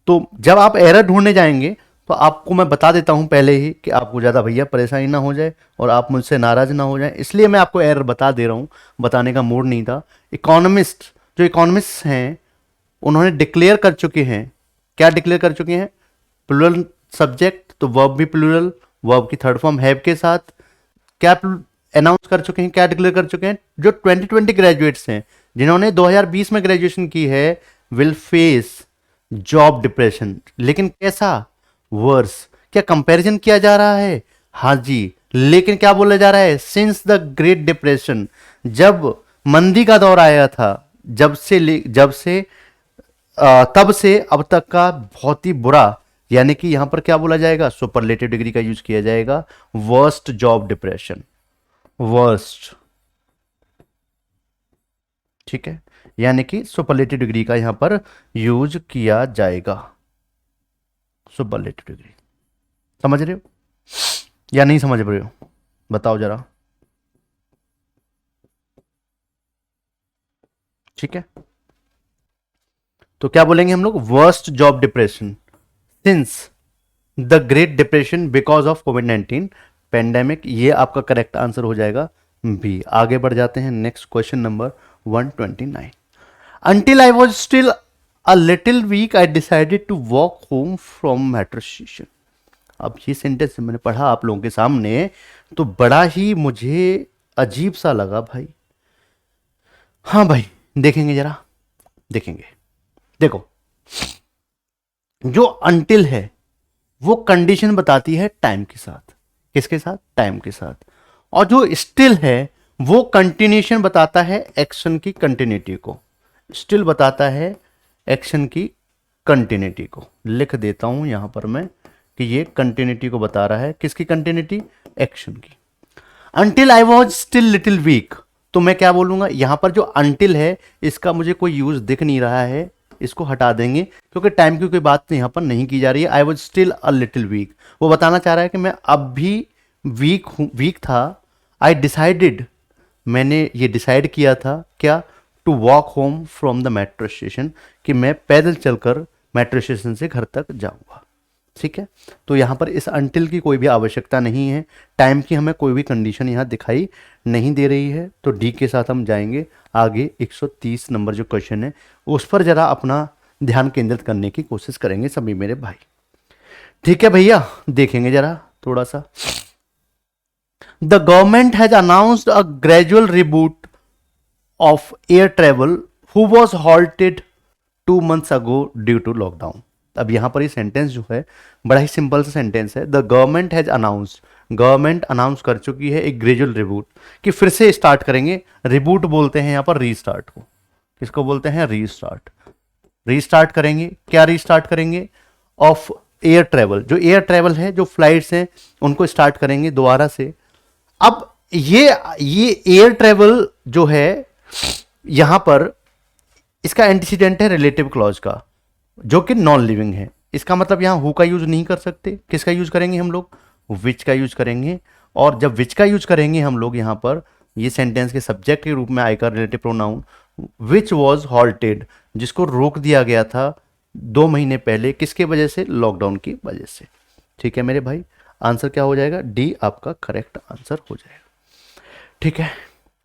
तो जब आप एरर ढूंढने जाएंगे तो आपको मैं बता देता हूं पहले ही कि आपको ज़्यादा भैया परेशानी ना हो जाए और आप मुझसे नाराज ना हो जाए, इसलिए मैं आपको एरर बता दे रहा हूं, बताने का मूड नहीं था। इकोनॉमिस्ट, जो इकोनॉमिस्ट हैं उन्होंने डिक्लेयर कर चुके हैं, क्या डिक्लेयर कर चुके हैं? प्लूरल सब्जेक्ट, तो वर्ब भी प्लूरल, वर्ब की थर्ड फॉर्म हैव के साथ। क्या अनाउंस कर चुके हैं, क्या डिक्लेयर कर चुके हैं, जो 2020 ग्रेजुएट्स हैं जिन्होंने 2020 में ग्रेजुएशन की है विल फेस जॉब डिप्रेशन। लेकिन कैसा? वर्स। क्या कंपैरिजन किया जा रहा है? हाँ जी। लेकिन क्या बोला जा रहा है? सिंस द ग्रेट डिप्रेशन, जब मंदी का दौर आया था, तब से अब तक का बहुत ही बुरा, यानी कि यहां पर क्या बोला जाएगा? सुपरलेटिव डिग्री का यूज किया जाएगा। Worst job depression, worst. ठीक है, यानी कि सुपरलेटिव डिग्री का यहां पर यूज किया जाएगा। सुपरलेटिव डिग्री समझ रहे हो या नहीं समझ रहे हो? बताओ जरा। ठीक है, तो क्या बोलेंगे हम लोग? Worst job depression since the great depression because of covid pandemic. ये आपका करेक्ट आंसर हो जाएगा बी। आगे बढ़ जाते हैं, next question number 129। Until I was still a little weak, I decided to walk home from metro station. अब ये सेंटेंस मैंने पढ़ा आप लोगों के सामने तो बड़ा ही मुझे अजीब सा लगा भाई। हाँ भाई, देखेंगे जरा, देखेंगे। देखो, जो until है वो कंडीशन बताती है टाइम के साथ। किसके साथ? टाइम के साथ। और जो स्टिल है वो कंटिन्यूशन बताता है एक्शन की कंटिन्यूटी को। स्टिल बताता है एक्शन की कंटिन्यूटी को। लिख देता हूं यहां पर मैं कि ये कंटिन्यूटी को बता रहा है। किसकी कंटिन्यूटी? एक्शन की। Until I was still little week, तो मैं क्या बोलूंगा? यहां पर जो अंटिल है इसका मुझे कोई यूज दिख नहीं रहा है, इसको हटा देंगे क्योंकि टाइम की कोई बात यहां पर नहीं की जा रही है। I was still a little week, वो बताना चाह रहा है कि मैं अब भी वीक था। आई डिसाइडेड, मैंने ये डिसाइड किया था क्या? To walk home from the metro station, कि मैं पैदल चलकर मेट्रो स्टेशन से घर तक जाऊंगा। ठीक है, तो यहां पर इस अंटिल की कोई भी आवश्यकता नहीं है। टाइम की हमें कोई भी कंडीशन यहां दिखाई नहीं दे रही है। तो डी के साथ हम जाएंगे आगे। 130 नंबर जो क्वेश्चन है उस पर जरा अपना ध्यान केंद्रित करने की कोशिश करेंगे सभी मेरे भाई। ठीक है भैया, देखेंगे जरा थोड़ा सा। The government has announced a gradual reboot of air travel who was halted 2 months ago due to lockdown। अब यहां पर ये सेंटेंस जो है बड़ा ही सिंपल सा सेंटेंस है। The government has announced, government announce कर चुकी है एक ग्रेजुअल रिबूट, कि फिर से स्टार्ट करेंगे। रिबूट बोलते हैं यहां पर रीस्टार्ट को। किसको बोलते हैं? रीस्टार्ट। रीस्टार्ट करेंगे। क्या रीस्टार्ट करेंगे? ऑफ एयर ट्रेवल, जो एयर ट्रेवल है, जो फ्लाइट्स हैं उनको स्टार्ट करेंगे दोबारा से। अब ये एयर ट्रेवल जो है यहां पर इसका एंटीसीडेंट है रिलेटिव क्लॉज का, जो कि नॉन लिविंग है। इसका मतलब यहां हु का यूज नहीं कर सकते। किसका यूज करेंगे हम लोग? विच का यूज करेंगे। और जब विच का यूज करेंगे हम लोग यहां पर ये सेंटेंस के सब्जेक्ट के रूप में आएगा relative pronoun which was halted, जिसको रोक दिया गया था 2 महीने पहले। किसके वजह से? लॉकडाउन की वजह से। ठीक है मेरे भाई, आंसर क्या हो जाएगा? डी आपका करेक्ट आंसर हो जाएगा। ठीक है,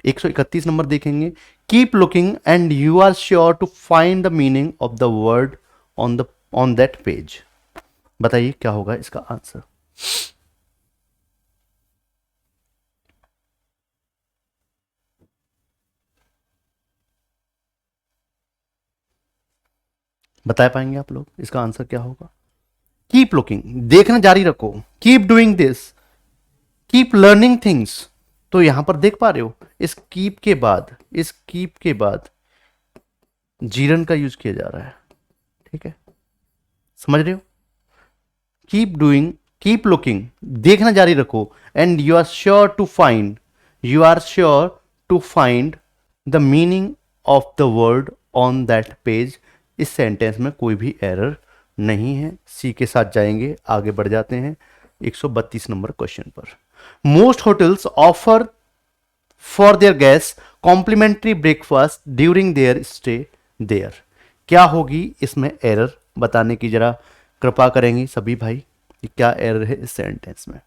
131 नंबर देखेंगे। Keep looking and you are sure to find the meaning of the word on that page. बताइए क्या होगा इसका आंसर? बता पाएंगे आप लोग इसका आंसर क्या होगा? कीप लुकिंग, देखना जारी रखो। Keep doing this, keep learning things. तो यहां पर देख पा रहे हो इस कीप के बाद जीरन का यूज किया जा रहा है। ठीक है, समझ रहे हो? कीप डूइंग, कीप लुकिंग, देखना जारी रखो। And you are sure to find the meaning of the word on that page. इस सेंटेंस में कोई भी एरर नहीं है। सी के साथ जाएंगे, आगे बढ़ जाते हैं 132 नंबर क्वेश्चन पर। Most hotels offer for their guest complimentary breakfast during their stay there. क्या होगी इसमें एरर? बताने की जरा कृपा करेंगे सभी भाई, कि क्या एरर है इस सेंटेंस में।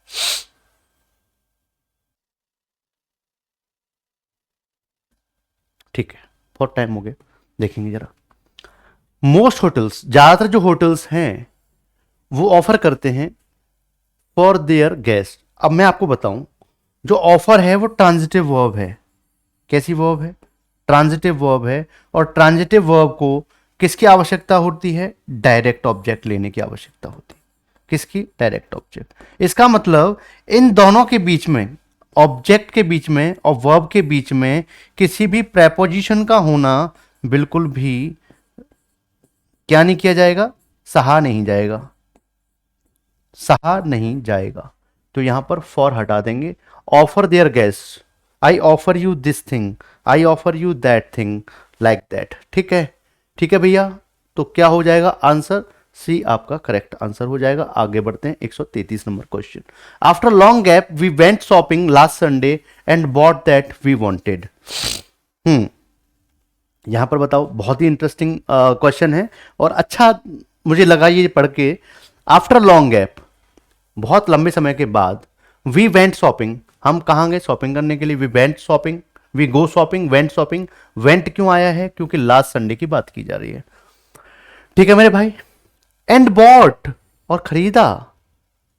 ठीक है, बहुत टाइम हो गया, देखेंगे जरा। मोस्ट होटल्स, ज्यादातर जो होटल्स हैं वो ऑफर करते हैं फॉर देयर गेस्ट। अब मैं आपको बताऊं, जो ऑफर है वो ट्रांजिटिव वर्ब है। कैसी वर्ब है? ट्रांजिटिव वर्ब है। और ट्रांजिटिव वर्ब को किसकी आवश्यकता होती है? डायरेक्ट ऑब्जेक्ट लेने की आवश्यकता होती है। किसकी? Direct object. इसका मतलब इन दोनों के बीच में, ऑब्जेक्ट के बीच में और वर्ब के बीच में किसी भी प्रेपोजिशन का होना बिल्कुल भी क्या नहीं किया जाएगा? सहा नहीं जाएगा, सहा नहीं जाएगा। तो यहां पर फॉर हटा देंगे। Offer there guest, I offer you this thing, I offer you that thing, like that. ठीक है, ठीक है भैया। तो क्या हो जाएगा आंसर? सी आपका करेक्ट आंसर हो जाएगा। आगे बढ़ते हैं 133 number question. After long gap we went shopping last Sunday and bought that we wanted. यहां पर बताओ, बहुत ही इंटरेस्टिंग क्वेश्चन है और अच्छा मुझे लगा ये पढ़ के। आफ्टर लॉन्ग गैप, बहुत लंबे समय के बाद, वी वेंट शॉपिंग, हम कहाँ गए शॉपिंग करने के लिए? We went shopping, we go shopping, went shopping. Went क्यों आया है? क्योंकि लास्ट संडे की बात की जा रही है। ठीक है मेरे भाई। एंड बॉट, और खरीदा।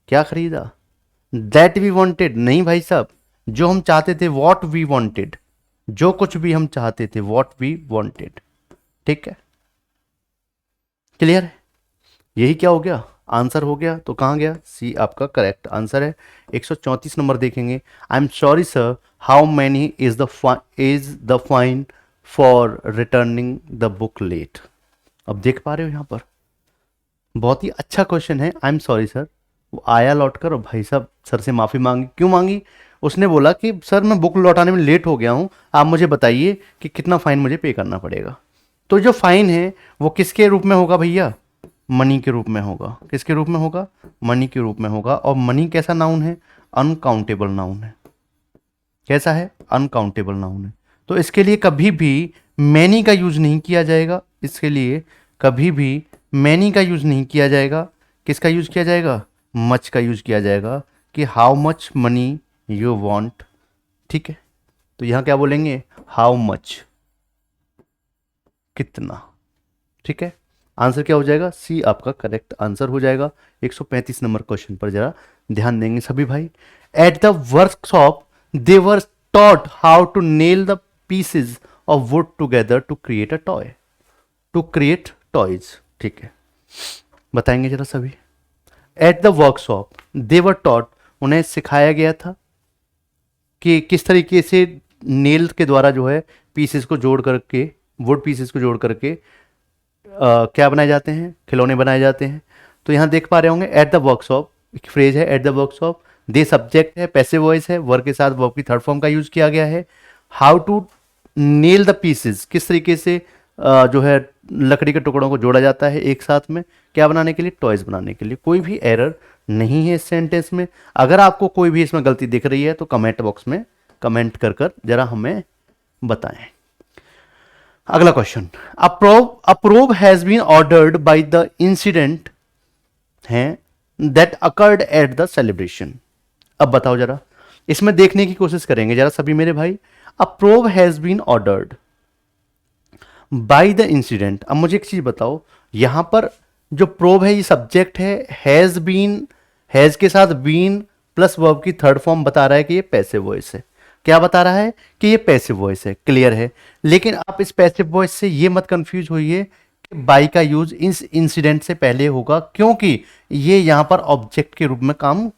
क्या खरीदा? दैट वी वांटेड, नहीं भाई साहब, जो हम चाहते थे, वॉट वी वांटेड, जो कुछ भी हम चाहते थे, वॉट वी वांटेड। ठीक है, क्लियर है? यही क्या हो गया? आंसर हो गया। तो कहां गया? सी आपका करेक्ट आंसर है। 134 नंबर देखेंगे। I am sorry sir, how many is the fine for returning the book late. अब देख पा रहे हो यहां पर, बहुत ही अच्छा क्वेश्चन है। आई एम सॉरी सर, वो आया लौट कर और भाई साहब सर से माफी मांगी। क्यों मांगी? उसने बोला कि सर मैं बुक लौटाने में लेट हो गया हूं, आप मुझे बताइए कि कितना फाइन मुझे पे करना पड़ेगा। तो जो फाइन है वो किसके रूप में होगा भैया? मनी के रूप में होगा। किसके रूप में होगा? मनी के रूप में होगा। और मनी कैसा नाउन है? अनकाउंटेबल नाउन है। कैसा है? अनकाउंटेबल नाउन है। तो इसके लिए कभी भी मैनी का यूज नहीं किया जाएगा। इसके लिए कभी भी मैनी का यूज नहीं किया जाएगा। किसका यूज किया जाएगा? मच का यूज किया जाएगा कि how much money you want. ठीक है, तो यहां क्या बोलेंगे? हाउ मच, कितना। ठीक है, आंसर क्या हो जाएगा? सी आपका करेक्ट आंसर हो जाएगा। 135 नंबर क्वेश्चन पर जरा ध्यान देंगे सभी भाई। At the workshop they were taught how to nail the pieces of wood together to create a toy, to create toys. ठीक है, बताएंगे जरा सभी। At the workshop they were taught, उन्हें सिखाया गया था कि किस तरीके से नेल के द्वारा जो है पीसेस को जोड़ करके, वुड पीसेस को जोड़ करके क्या बनाए जाते हैं? खिलौने बनाए जाते हैं। तो यहाँ देख पा रहे होंगे एट द वर्कशॉप, एक फ्रेज है eight the workshop. They subject है, पैसिव वॉइस है, वर्क के साथ वर्ब की थर्ड फॉर्म का यूज किया गया है। How to nail the pieces, किस तरीके से जो है लकड़ी के टुकड़ों को जोड़ा जाता है एक साथ में, क्या बनाने के लिए? टॉयज बनाने के लिए। कोई भी एरर नहीं है इस सेंटेंस में। अगर आपको कोई भी इसमें गलती दिख रही है तो कमेंट बॉक्स में कमेंट कर जरा हमें बताएं। अगला question. A probe has been ordered by the incident है that occurred at the celebration. अब बताओ जरा, इसमें देखने की कोशिश करेंगे जरा सभी मेरे भाई। A probe has been ordered by the incident. अब मुझे एक चीज बताओ, यहां पर जो प्रोव है ये सब्जेक्ट है, हैज बीन, हैज के साथ बीन प्लस वर्ब की थर्ड फॉर्म बता रहा है कि ये पैसिव वॉइस है। क्या बता रहा है? कि ये पैसिव वॉइस है। क्लियर है? लेकिन आप इस पैसिव वॉइस से ये मत कंफ्यूज होइए कि बाई का यूज इस इंसिडेंट से पहले होगा, क्योंकि ये यहां पर ऑब्जेक्ट के रूप में काम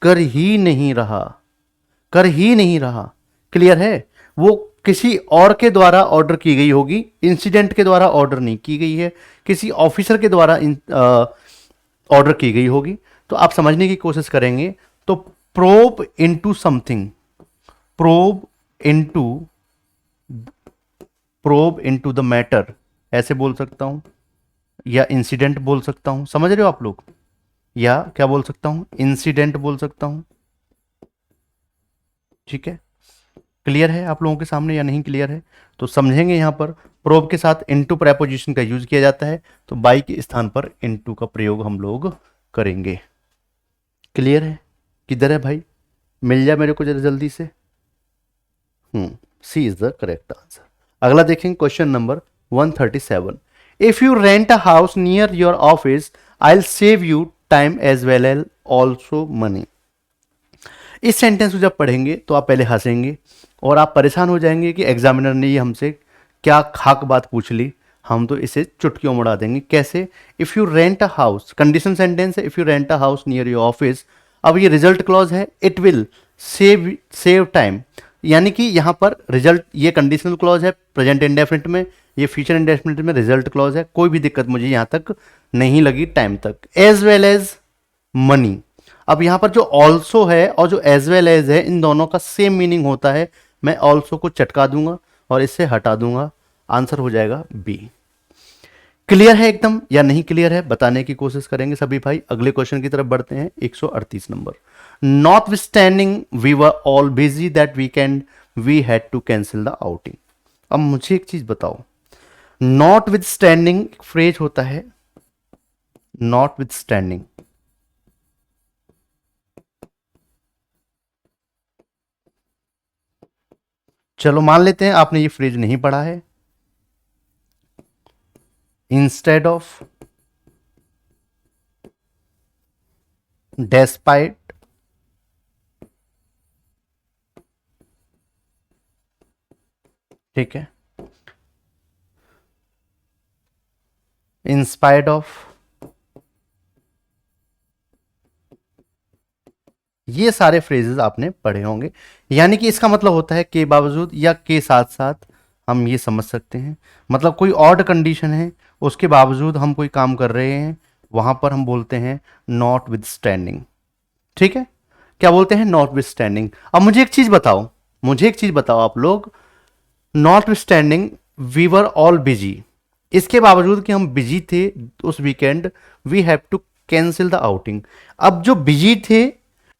कर ही नहीं रहा, कर ही नहीं रहा। क्लियर है? वो किसी और के द्वारा ऑर्डर की गई होगी, इंसिडेंट के द्वारा ऑर्डर नहीं की गई है, किसी ऑफिसर के द्वारा ऑर्डर की गई होगी। तो आप समझने की कोशिश करेंगे तो probe into something, probe into, probe into the matter ऐसे बोल सकता हूं, या इंसिडेंट बोल सकता हूं। समझ रहे हो आप लोग? या क्या बोल सकता हूं? इंसिडेंट बोल सकता हूं। ठीक है, क्लियर है आप लोगों के सामने या नहीं क्लियर है? तो समझेंगे यहां पर प्रोब के साथ इनटू प्रेपोजिशन का यूज किया जाता है, तो बाई के स्थान पर इनटू का प्रयोग हम लोग करेंगे। क्लियर है? किधर है भाई? मिल जाए मेरे को जरा जल्दी से। C is the correct answer. अगला देखेंगे question number 137। If you rent a house near your office I will save you time as well as also money. इस सेंटेंस को जब पढ़ेंगे तो आप पहले हंसेंगे और आप परेशान हो जाएंगे कि एग्जामिनर ने ये हमसे क्या खाक बात पूछ ली, हम तो इसे चुटकियों में उड़ा देंगे। कैसे? If you rent a house, condition sentence है, if you rent a house near your office. अब ये रिजल्ट क्लॉज है, इट विल सेव टाइम, यानी कि यहाँ पर रिजल्ट, ये कंडीशनल क्लॉज है प्रेजेंट इंडेफिनिट में, ये फ्यूचर इंडेफिनिट में रिजल्ट क्लॉज है। कोई भी दिक्कत मुझे यहाँ तक नहीं लगी टाइम तक। एज वेल एज मनी, अब यहाँ पर जो ऑल्सो है और जो एज वेल एज है, इन दोनों का सेम मीनिंग होता है। मैं ऑल्सो को चटका दूंगा और इससे हटा दूंगा, आंसर हो जाएगा बी। क्लियर है एकदम या नहीं क्लियर है, बताने की कोशिश करेंगे सभी भाई। अगले क्वेश्चन की तरफ बढ़ते हैं, 138 number. Notwithstanding we were all busy that weekend we had to cancel the outing. अब मुझे एक चीज बताओ, नॉट विद स्टैंडिंग फ्रेज होता है, नॉट विद स्टैंडिंग, चलो मान लेते हैं आपने ये फ्रेज नहीं पढ़ा है। इंस्टेड ऑफ, डेस्पाइट, ठीक है, इंस्पायर्ड ऑफ, ये सारे फ्रेजेस आपने पढ़े होंगे। यानी कि इसका मतलब होता है के बावजूद या के साथ साथ, हम ये समझ सकते हैं। मतलब कोई ऑड कंडीशन है, उसके बावजूद हम कोई काम कर रहे हैं, वहां पर हम बोलते हैं नॉट विद स्टैंडिंग। ठीक है, क्या बोलते हैं? Not with standing. अब मुझे एक चीज बताओ, मुझे एक चीज बताओ आप लोग, notwithstanding we were all busy, इसके बावजूद कि हम बिजी थे उस weekend, we have to cancel the outing. अब जो बिजी थे,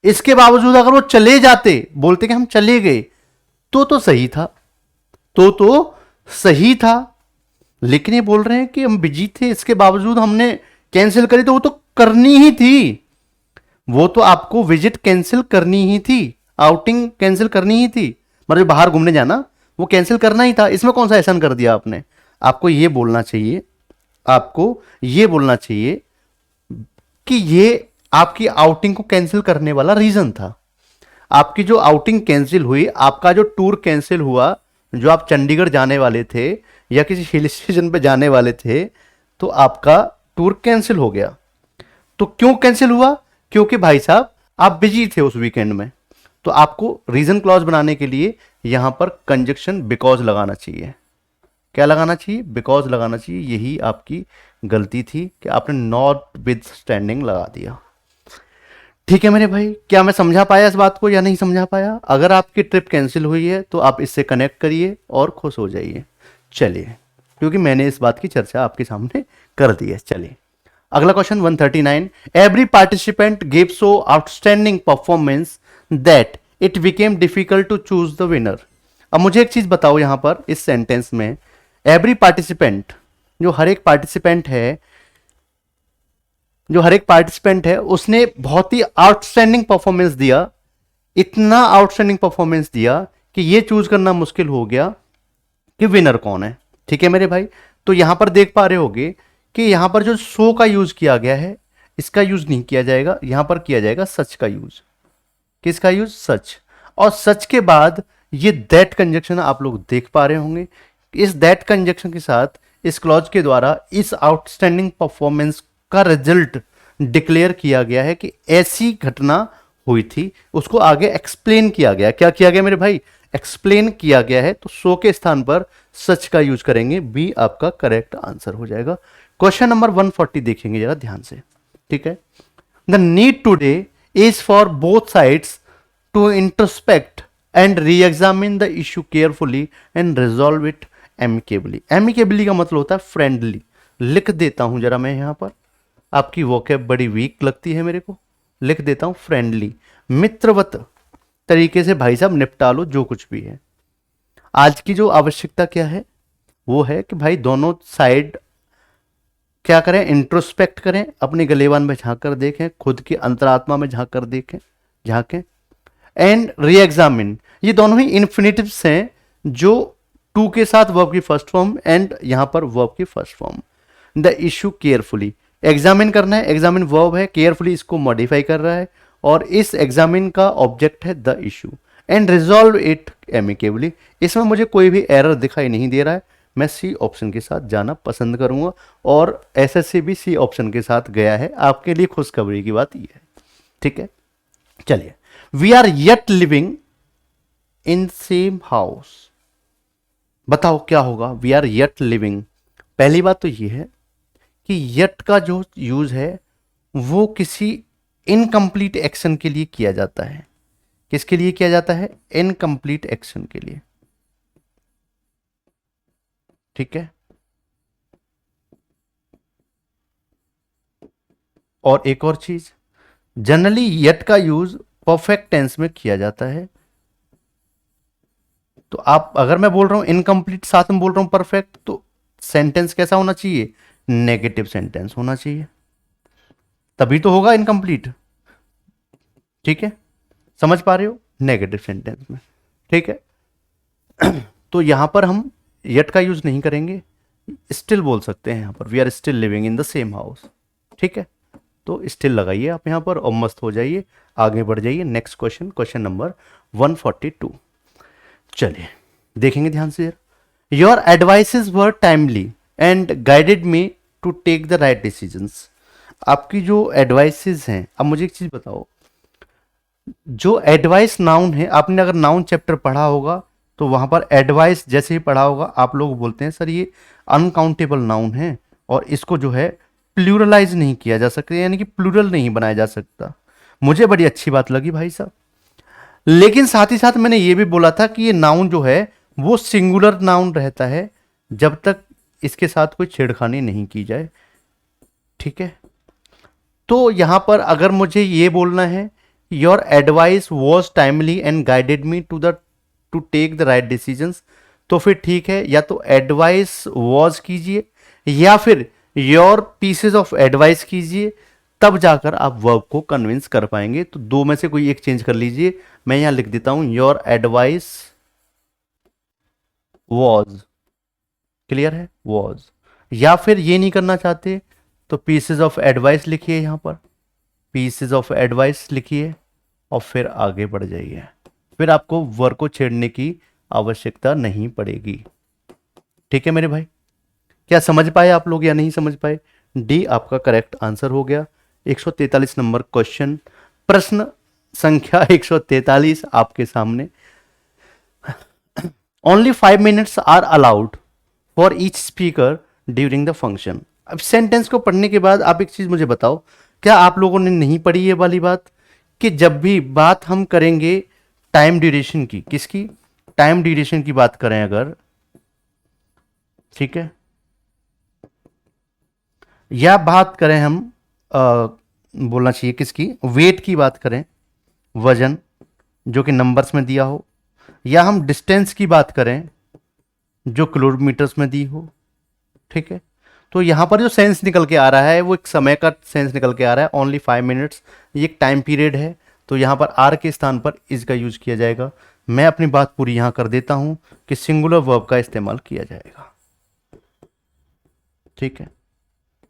इसके बावजूद अगर वो चले जाते, बोलते कि हम चले गए, तो सही था, तो सही था। लेकिन ये बोल रहे हैं कि हम बिजी थे, इसके बावजूद हमने कैंसिल करी, तो वो तो करनी ही थी, वो तो आपको विजिट कैंसिल करनी ही थी, आउटिंग कैंसिल करनी ही थी, मतलब बाहर घूमने जाना वो कैंसिल करना ही था। इसमें कौन सा एहसान कर दिया आपने? आपको ये बोलना चाहिए, आपको ये बोलना चाहिए कि ये आपकी आउटिंग को कैंसिल करने वाला रीजन था। आपकी जो आउटिंग कैंसिल हुई, आपका जो टूर कैंसिल हुआ, जो आप चंडीगढ़ जाने वाले थे या किसी हिल स्टेशन पे जाने वाले थे, तो आपका टूर कैंसिल हो गया। तो क्यों कैंसिल हुआ? क्योंकि भाई साहब आप बिजी थे उस वीकेंड में। तो आपको रीजन क्लॉज बनाने के लिए यहां पर कंजक्शन बिकॉज लगाना चाहिए। क्या लगाना चाहिए? बिकॉज लगाना चाहिए। यही आपकी गलती थी कि आपने नॉट विद स्टैंडिंग लगा दिया। ठीक है मेरे भाई, क्या मैं समझा पाया इस बात को या नहीं समझा पाया? अगर आपकी ट्रिप कैंसिल हुई है तो आप इससे कनेक्ट करिए और खुश हो जाइए। चलिए, क्योंकि मैंने इस बात की चर्चा आपके सामने कर दी है। चलिए अगला question 139। Every participant give so outstanding performance that it became difficult to choose the winner. अब मुझे एक चीज बताओ, यहां पर इस सेंटेंस में एवरी पार्टिसिपेंट, जो हर एक पार्टिसिपेंट है, जो हर एक पार्टिसिपेंट है, उसने बहुत ही आउटस्टैंडिंग परफॉर्मेंस दिया, इतना आउटस्टैंडिंग परफॉर्मेंस दिया कि यह चूज करना मुश्किल हो गया कि विनर कौन है। ठीक है मेरे भाई, तो यहां पर देख पा रहे होगे कि यहां पर जो सो का यूज किया गया है, इसका यूज नहीं किया जाएगा, यहां पर किया जाएगा सच का यूज। किसका यूज? सच। और सच के बाद ये दैट कंजक्शन आप लोग देख पा रहे होंगे। इस दैट कंजक्शन के साथ इस क्लॉज के द्वारा इस आउटस्टैंडिंग परफॉर्मेंस का रिजल्ट डिक्लेयर किया गया है कि ऐसी घटना हुई थी, उसको आगे एक्सप्लेन किया गया। क्या किया गया मेरे भाई? एक्सप्लेन किया गया है। तो सो के स्थान पर सच का यूज करेंगे, बी आपका करेक्ट आंसर हो जाएगा। क्वेश्चन नंबर 140 देखेंगे जरा ध्यान से, ठीक है। The need today is for both sides to introspect and reexamine the issue carefully and resolve it amicably. Amicably का मतलब होता है फ्रेंडली। लिख देता हूं जरा मैं यहां पर, आपकी वोकैब बड़ी वीक लगती है मेरे को, लिख देता हूं फ्रेंडली, मित्रवत तरीके से भाई साहब निपटा लो जो कुछ भी है। आज की जो आवश्यकता क्या है, वो है कि भाई दोनों साइड क्या करें? इंट्रोस्पेक्ट करें, अपने गलेवान में झांक कर देखें, खुद की अंतरात्मा में झांक कर देखें, झांकें। एंड री एग्जामिन, ये दोनों ही इन्फिनिटिव्स हैं, जो टू के साथ वर्ब की फर्स्ट फॉर्म एंड यहां पर वर्ब की first form. The issue carefully, examine करना है, एग्जामिन वर्ब है, केयरफुली इसको मॉडिफाई कर रहा है और इस एग्जामिन का ऑब्जेक्ट है the issue and resolve it amicably. इसमें मुझे कोई भी एरर दिखाई नहीं दे रहा है, मैं सी ऑप्शन के साथ जाना पसंद करूंगा और एसएससी भी सी ऑप्शन के साथ गया है। आपके लिए खुशखबरी की बात यह है, ठीक है। चलिए, we are yet living in same house, बताओ क्या होगा। वी आर येट लिविंग, पहली बात तो ये है कि येट का जो यूज है वो किसी इनकम्प्लीट एक्शन के लिए किया जाता है। किसके लिए किया जाता है? इनकम्प्लीट एक्शन के लिए, ठीक है। और एक और चीज, जनरली येट का यूज परफेक्ट टेंस में किया जाता है। तो आप, अगर मैं बोल रहा हूं इनकम्प्लीट साथ में बोल रहा हूं परफेक्ट, तो सेंटेंस कैसा होना चाहिए? नेगेटिव सेंटेंस होना चाहिए, तभी तो होगा इनकम्प्लीट, ठीक है। समझ पा रहे हो? नेगेटिव सेंटेंस में, ठीक है। तो यहां पर हम येट का यूज नहीं करेंगे, स्टिल बोल सकते हैं यहां पर, we are still living in the same house, ठीक है। तो स्टिल लगाइए आप यहां पर और मस्त हो जाइए, आगे बढ़ जाइए। Next question, question number 142। चलिए देखेंगे ध्यान से। Your advices were timely and guided me to take the right decisions. आपकी जो एडवाइसेस हैं, अब मुझे एक चीज बताओ, जो एडवाइस नाउन है, आपने अगर नाउन चैप्टर पढ़ा होगा तो वहां पर एडवाइस जैसे ही पढ़ा होगा आप लोग बोलते हैं सर ये अनकाउंटेबल नाउन है और इसको जो है प्लूरलाइज नहीं किया जा सकता, यानी कि प्लूरल नहीं बनाया जा सकता। मुझे बड़ी अच्छी बात लगी भाई साहब, लेकिन साथ ही साथ मैंने ये भी बोला था कि ये नाउन जो है वो सिंगुलर नाउन रहता है जब तक इसके साथ कोई छेड़खानी नहीं की जाए, ठीक है। तो यहां पर अगर मुझे ये बोलना है your advice was timely and guided me to take the right decisions, तो फिर ठीक है, या तो एडवाइस वॉज कीजिए या फिर योर पीसेज ऑफ एडवाइस कीजिए, तब जाकर आप वर्ब को कन्विंस कर पाएंगे। तो दो में से कोई एक चेंज कर लीजिए। मैं यहां लिख देता हूं योर एडवाइस वॉज, क्लियर है, वॉज। या फिर ये नहीं करना चाहते तो पीसेज ऑफ एडवाइस लिखिए, यहां पर पीसेज ऑफ एडवाइस लिखिए और फिर आगे बढ़ जाइए, फिर आपको वर्ब को छेड़ने की आवश्यकता नहीं पड़ेगी, ठीक है मेरे भाई। क्या समझ पाए आप लोग या नहीं समझ पाए? डी आपका करेक्ट आंसर हो गया। 143 नंबर क्वेश्चन, प्रश्न संख्या 143 आपके सामने। Only 5 minutes are allowed for each speaker during the function. अब सेंटेंस को पढ़ने के बाद आप एक चीज मुझे बताओ, क्या आप लोगों ने नहीं पढ़ी ये वाली बात कि जब भी बात हम करेंगे टाइम ड्यूरेशन की, किसकी? टाइम ड्यूरेशन की बात करें अगर, ठीक है, या बात करें हम बोलना चाहिए किसकी, वेट की बात करें, वजन जो कि नंबर्स में दिया हो, या हम डिस्टेंस की बात करें जो किलोमीटर्स में दी हो, ठीक है। तो यहां पर जो सेंस निकल के आ रहा है वो एक समय का सेंस निकल के आ रहा है। ओनली 5 मिनट्स, ये एक टाइम पीरियड है, तो यहां पर आर के स्थान पर इज का यूज किया जाएगा। मैं अपनी बात पूरी यहां कर देता हूं कि सिंगुलर वर्ब का इस्तेमाल किया जाएगा, ठीक है,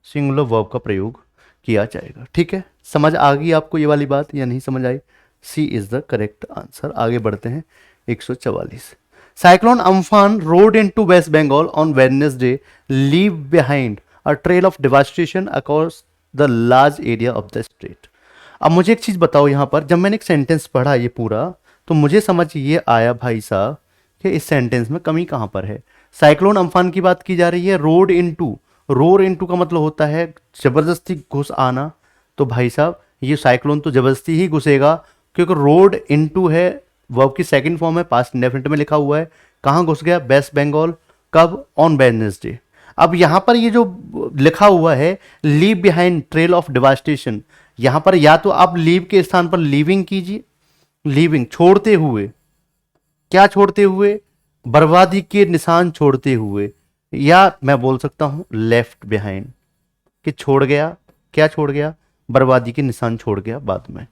सिंगुलर वर्ब का प्रयोग किया जाएगा, ठीक है। समझ आ गई आपको ये वाली बात या नहीं समझ आई? C is the correct answer. आगे बढ़ते हैं। 144, cyclone Amphan roared into West Bengal on Wednesday, leave behind a trail of devastation across the large area of the state. अब मुझे एक चीज बताओ, यहां पर जब मैंने एक सेंटेंस पढ़ा ये पूरा, तो मुझे समझ ये आया भाई साहब कि इस सेंटेंस में कमी कहां पर है। साइक्लोन अम्फान की बात की जा रही है, रोड इनटू, रोर इनटू का मतलब होता है जबरदस्ती घुस आना। तो भाई साहब ये साइक्लोन तो जबरदस्ती ही घुसेगा, क्योंकि रोड इनटू है, वर्ब की सेकंड फॉर्म है, पास्ट इंडेफिनिट में लिखा हुआ है। कहां घुस गया? वेस्ट बंगाल। कब? On Wednesday. अब यहां पर ये जो लिखा हुआ है leave behind trail of devastation, यहां पर या तो आप लीव के स्थान पर लीविंग कीजिए, लीविंग छोड़ते हुए, क्या छोड़ते हुए? बर्बादी के निशान छोड़ते हुए, या मैं बोल सकता हूं लेफ्ट बिहाइंड, कि छोड़ गया, क्या छोड़ गया? बर्बादी के निशान छोड़ गया बाद में,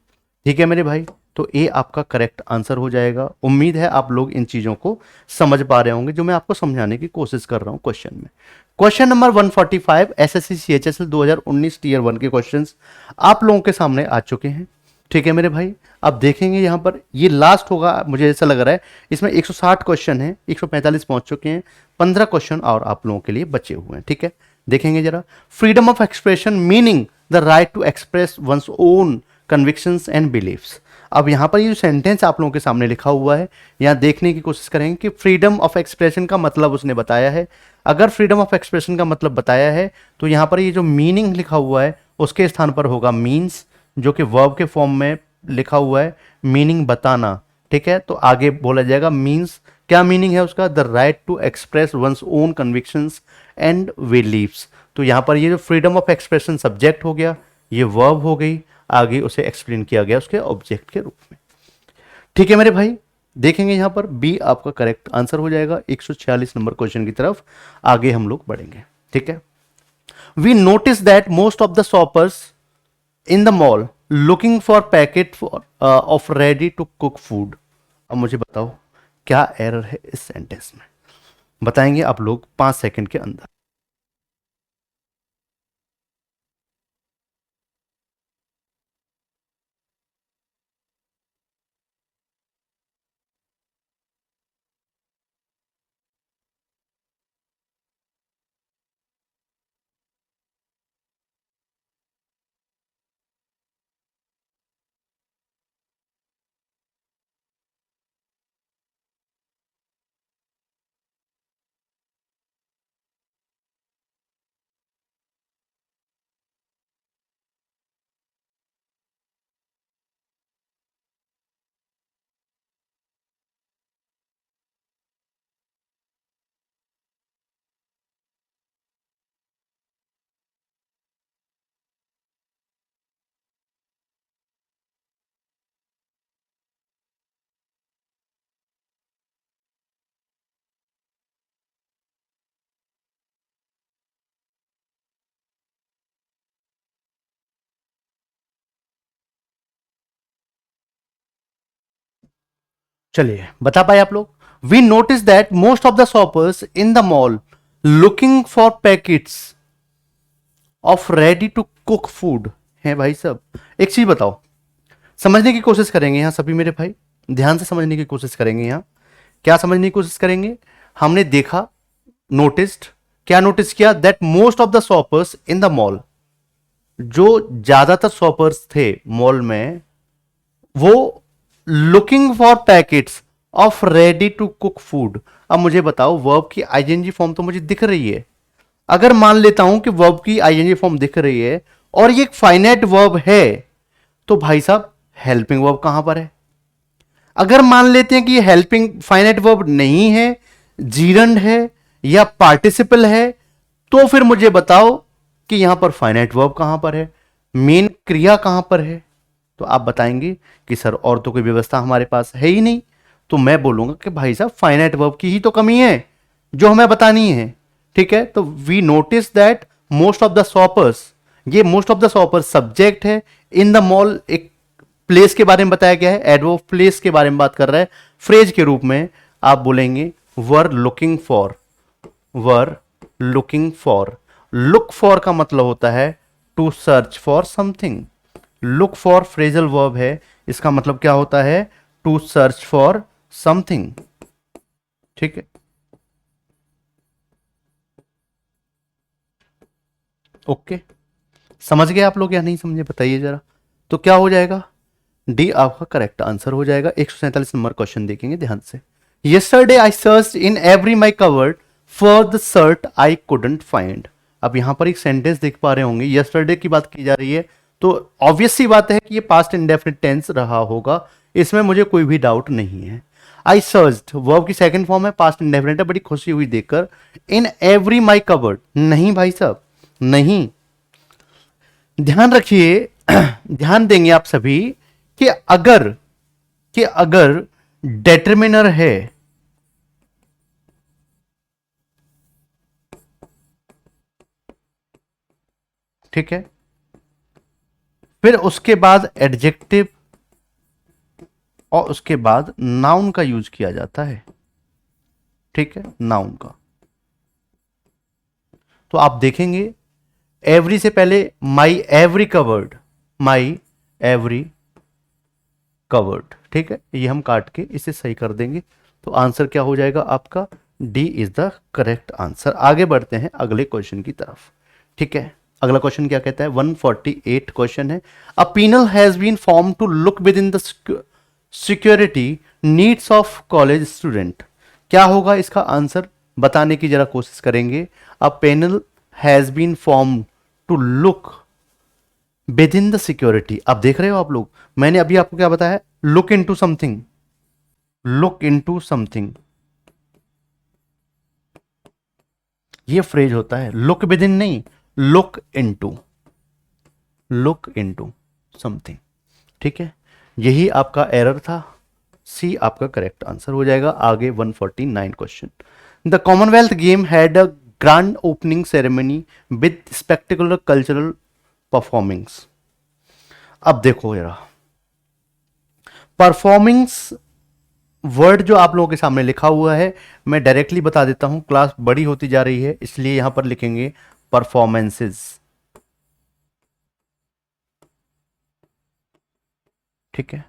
ठीक है मेरे भाई। तो ए आपका करेक्ट आंसर हो जाएगा। उम्मीद है आप लोग इन चीजों को समझ पा रहे होंगे जो मैं आपको समझाने की कोशिश कर रहा हूं क्वेश्चन में। Question number 145 SSC CHSL 2019 tier 1 के क्वेश्चंस आप लोगों के सामने आ चुके हैं। ठीक है मेरे भाई। अब देखेंगे यहाँ पर ये लास्ट होगा मुझे ऐसा लग रहा है। इसमें 160 क्वेश्चन है, 145 पहुंच चुके हैं, 15 क्वेश्चन और आप लोगों के लिए बचे हुए हैं। ठीक है, देखेंगे जरा। Freedom of expression meaning the right to express one's own convictions and beliefs. अब यहाँ पर ये जो सेंटेंस आप लोगों के सामने लिखा हुआ है, यहाँ देखने की कोशिश करेंगे कि फ्रीडम ऑफ एक्सप्रेशन का मतलब उसने बताया है। अगर फ्रीडम ऑफ एक्सप्रेशन का मतलब बताया है तो यहाँ पर ये जो मीनिंग लिखा हुआ है उसके स्थान पर होगा मीन्स, जो कि वर्ब के फॉर्म में लिखा हुआ है, मीनिंग बताना। ठीक है, तो आगे बोला जाएगा मीन्स, क्या मीनिंग है उसका? The right to express one's own convictions and believes. तो यहाँ पर ये जो फ्रीडम ऑफ एक्सप्रेशन सब्जेक्ट हो गया, ये वर्ब हो गई, आगे उसे एक्सप्लेन किया गया उसके ऑब्जेक्ट के रूप में। ठीक है मेरे भाई, देखेंगे यहां पर बी आपका करेक्ट आंसर हो जाएगा 146 नंबर क्वेश्चन की तरफ आगे हम लोग बढ़ेंगे। ठीक है, we notice that most of the shoppers in the mall looking for packet of ready to cook food. अब मुझे बताओ क्या एरर है इस सेंटेंस में, बताएंगे आप लोग 5 सेकंड के अंदर। चलिए बता पाए आप लोग। We notice that most of the shoppers in the mall looking for packets of ready to cook food है। भाई साहब एक चीज बताओ, समझने की कोशिश करेंगे यहां सभी मेरे भाई, ध्यान से समझने की कोशिश करेंगे। यहां क्या समझने की कोशिश करेंगे? हमने देखा, नोटिस्ड, क्या नोटिस किया? That most of the shoppers in the mall, जो ज्यादातर शॉपर्स थे मॉल में, वो looking for packets of ready to cook food. अब मुझे बताओ वर्ब की आईएनजी फॉर्म तो मुझे दिख रही है। अगर मान लेता हूं कि वर्ब की आईएनजी फॉर्म दिख रही है और ये एक फाइनाइट वर्ब है, तो भाई साहब हेल्पिंग वर्ब कहां पर है? अगर मान लेते हैं कि ये हेल्पिंग फाइनाइट वर्ब नहीं है, जीरंड है या पार्टिसिपल है, तो फिर मुझे बताओ कि यहां पर फाइनाइट वर्ब कहां पर है, मेन क्रिया कहां पर है? तो आप बताएंगे कि सर और तो कोई व्यवस्था हमारे पास है ही नहीं। तो मैं बोलूंगा कि भाई साहब फाइनाइट वर्ब की ही तो कमी है जो हमें बतानी है। ठीक है, तो we notice that most of the shoppers, ये most of the shoppers subject है, इन द मॉल एक प्लेस के बारे में बताया गया है, एडवर्ब प्लेस के बारे में बात कर रहा है। फ्रेज के रूप में आप बोलेंगे were looking for, were looking for. Look for का मतलब होता है to search for something. Look for phrasal verb है, इसका मतलब क्या होता है? To search for something. ठीक है, ओके, समझ गए आप लोग या नहीं समझे बताइए जरा। तो क्या हो जाएगा? डी आपका करेक्ट आंसर हो जाएगा। 147 नंबर क्वेश्चन देखेंगे ध्यान से। Yesterday I search in every my covered for the shirt I couldn't find. अब यहां पर एक सेंटेंस देख पा रहे होंगे, यस्टरडे की बात की जा रही है, तो ऑब्वियस सी बात है कि ये पास्ट इंडेफिनिट टेंस रहा होगा, इसमें मुझे कोई भी डाउट नहीं है। आई सर्च्ड वर्ब की सेकंड फॉर्म है, पास्ट इंडेफिनिट है, बड़ी खुशी हुई देखकर। इन एवरी माई कवर्ड, नहीं भाई साहब नहीं, ध्यान रखिए ध्यान देंगे आप सभी कि अगर डेटरमिनर है, ठीक है, फिर उसके बाद एडजेक्टिव और उसके बाद नाउन का यूज किया जाता है। ठीक है, नाउन का, तो आप देखेंगे एवरी से पहले माई एवरी कवर्ड, माई एवरी कवर्ड। ठीक है, ये हम काट के इसे सही कर देंगे, तो आंसर क्या हो जाएगा आपका, D is the correct answer. आगे बढ़ते हैं अगले क्वेश्चन की तरफ। ठीक है, अगला क्वेश्चन क्या कहता है, 148 क्वेश्चन है। A penal has been form to look within the security needs of college student. क्या होगा इसका आंसर, बताने की जरा कोशिश करेंगे। A panel has been form to look within the security. अब देख रहे हो आप लोग, मैंने अभी आपको क्या बताया, look into something, look into something, ये फ्रेज होता है। लुक विद इन नहीं, look into, look into something. ठीक है, यही आपका एरर था, सी आपका करेक्ट आंसर हो जाएगा। आगे 149 question. The Commonwealth game had a grand opening ceremony with spectacular cultural performings. अब देखो यार, परफॉर्मिंग्स वर्ड जो आप लोगों के सामने लिखा हुआ है, मैं डायरेक्टली बता देता हूं, क्लास बड़ी होती जा रही है इसलिए यहां पर लिखेंगे परफॉर्मेंसेस। ठीक है,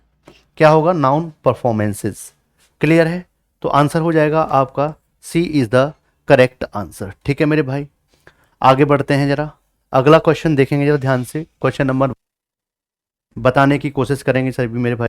क्या होगा, नाउन परफॉर्मेंसेस। क्लियर है, तो आंसर हो जाएगा आपका C is the correct answer. ठीक है मेरे भाई, आगे बढ़ते हैं जरा, अगला क्वेश्चन देखेंगे जरा ध्यान से। क्वेश्चन नंबर बताने की कोशिश करेंगे सभी मेरे भाई।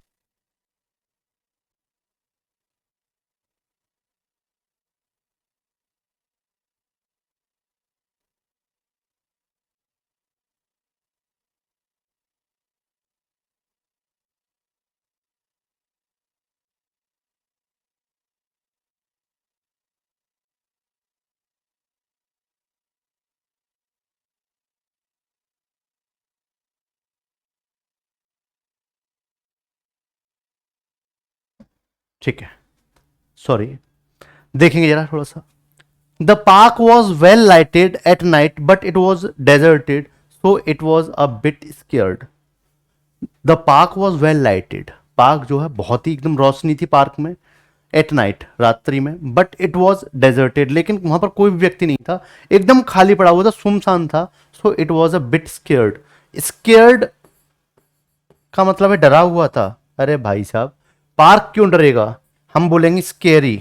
ठीक है, सॉरी, देखेंगे जरा थोड़ा सा। The park was well lighted at night but it was deserted, so it was a bit scared. The park was well lighted, park जो है बहुत ही एकदम रोशनी थी पार्क में, एट नाइट रात्रि में, बट इट वॉज डेजर्टेड, लेकिन वहां पर कोई भी व्यक्ति नहीं था, एकदम खाली पड़ा हुआ था, सुनसान था। So it was a bit scared. Scared का मतलब है डरा हुआ था। अरे भाई साहब, पार्क क्यों डरेगा, हम बोलेंगे स्केरी।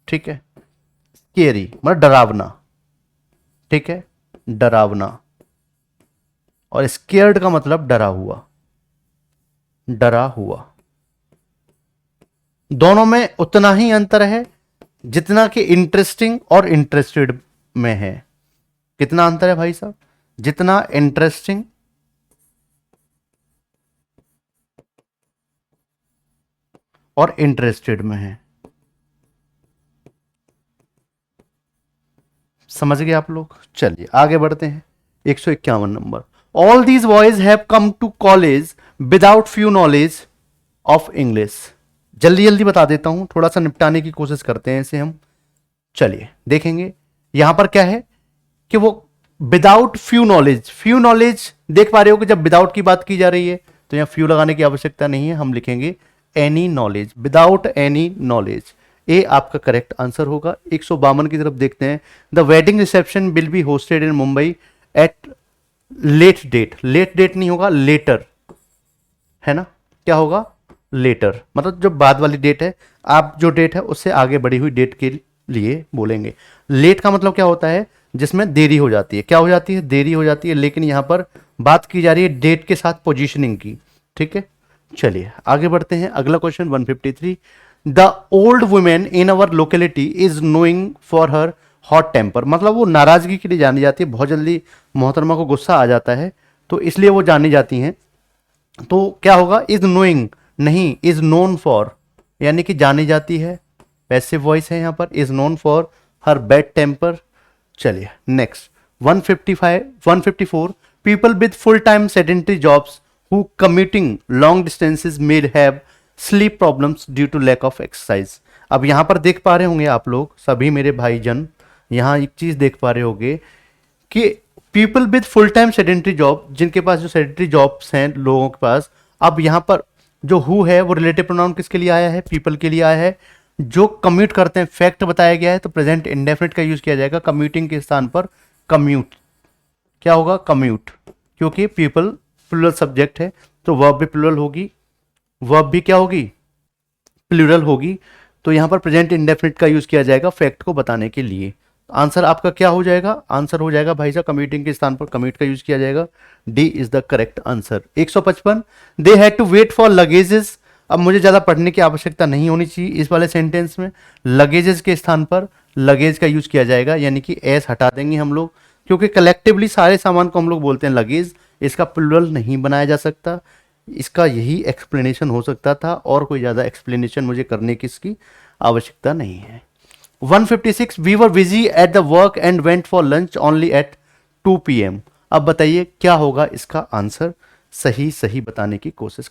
ठीक है, स्केरी मतलब डरावना। ठीक है, डरावना, और स्केयर्ड का मतलब डरा हुआ, डरा हुआ। दोनों में उतना ही अंतर है जितना कि इंटरेस्टिंग और इंटरेस्टेड में है। कितना अंतर है भाई साहब, जितना इंटरेस्टिंग और इंटरेस्टेड में है। समझ गए आप लोग, चलिए आगे बढ़ते हैं। 151 number. All these boys have come to college without few knowledge of English. जल्दी जल्दी बता देता हूं, थोड़ा सा निपटाने की कोशिश करते हैं इसे हम। चलिए देखेंगे, यहां पर क्या है कि वो without few knowledge, few knowledge देख पा रहे हो कि जब विदाउट की बात की जा रही है तो यहां फ्यू लगाने की आवश्यकता नहीं है, हम लिखेंगे any knowledge, without any knowledge. A आपका करेक्ट आंसर होगा। 152 की तरफ देखते हैं। The wedding reception will be hosted in Mumbai at late date, late date नहीं होगा, लेटर है ना, क्या होगा, लेटर, मतलब जो बाद वाली डेट है, आप जो डेट है उससे आगे बढ़ी हुई डेट के लिए बोलेंगे। लेट का मतलब क्या होता है, जिसमें देरी हो जाती है, क्या हो जाती है, देरी हो जाती है, लेकिन यहां पर बात की जा रही है डेट के साथ पोजीशनिंग की। ठीक है, चलिए आगे बढ़ते हैं। अगला question 153। The old women in our locality is knowing for her hot temper, मतलब वो नाराजगी के लिए जानी जाती है, बहुत जल्दी मोहतरमा को गुस्सा आ जाता है तो इसलिए वो जानी जाती हैं। तो क्या होगा, इज नोइंग नहीं, इज नोन फॉर, यानी कि जानी जाती है, पैसिव वॉइस है यहां पर, is known for her bad temper. चलिए next 155 154। People with full time sedentary jobs who commuting long distances may have sleep problems due to lack of exercise. अब यहां पर देख पा रहे होंगे आप लोग सभी मेरे भाईजन, यहां एक चीज देख पा रहे होंगे कि people with full time sedentary job, जिनके पास जो सेडेंटरी जॉब्स हैं लोगों के पास, अब यहां पर जो हु है वो रिलेटिव प्रोनाउन किसके लिए आया है, पीपल के लिए आया है। जो कम्यूट करते हैं, फैक्ट बताया गया है तो प्रेजेंट इंडेफिनिट का यूज किया जाएगा, कम्यूटिंग के स्थान पर कम्यूट, क्या होगा, कम्यूट, क्योंकि पीपल प्लूरल सब्जेक्ट है तो वर्ब भी प्लूरल होगी, वर्ब भी क्या होगी, प्लूरल होगी। तो यहाँ पर प्रेजेंट इंडेफिनिट का यूज किया जाएगा फैक्ट को बताने के लिए। आंसर आपका क्या हो जाएगा, आंसर हो जाएगा भाई साहब कम्यूटिंग के स्थान पर कम्यूट का यूज किया जाएगा। D is the correct answer. 155, they had to wait for luggages. अब मुझे ज्यादा पढ़ने की आवश्यकता नहीं होनी चाहिए इस वाले सेंटेंस में, लगेजेस के स्थान पर लगेज का यूज किया जाएगा, यानी कि एस हटा देंगे हम लोग, क्योंकि कलेक्टिवली सारे सामान को हम लोग बोलते हैं लगेज, इसका प्लूरल नहीं बनाया जा सकता। इसका यही एक्सप्लेनेशन हो सकता था, और कोई ज़्यादा एक्सप्लेनेशन मुझे करने की इसकी आवश्यकता नहीं है। 156, we were busy at the work and went for lunch only at 2 PM। अब बताइए क्या होगा इसका आंसर, सही सही बताने की कोशिश।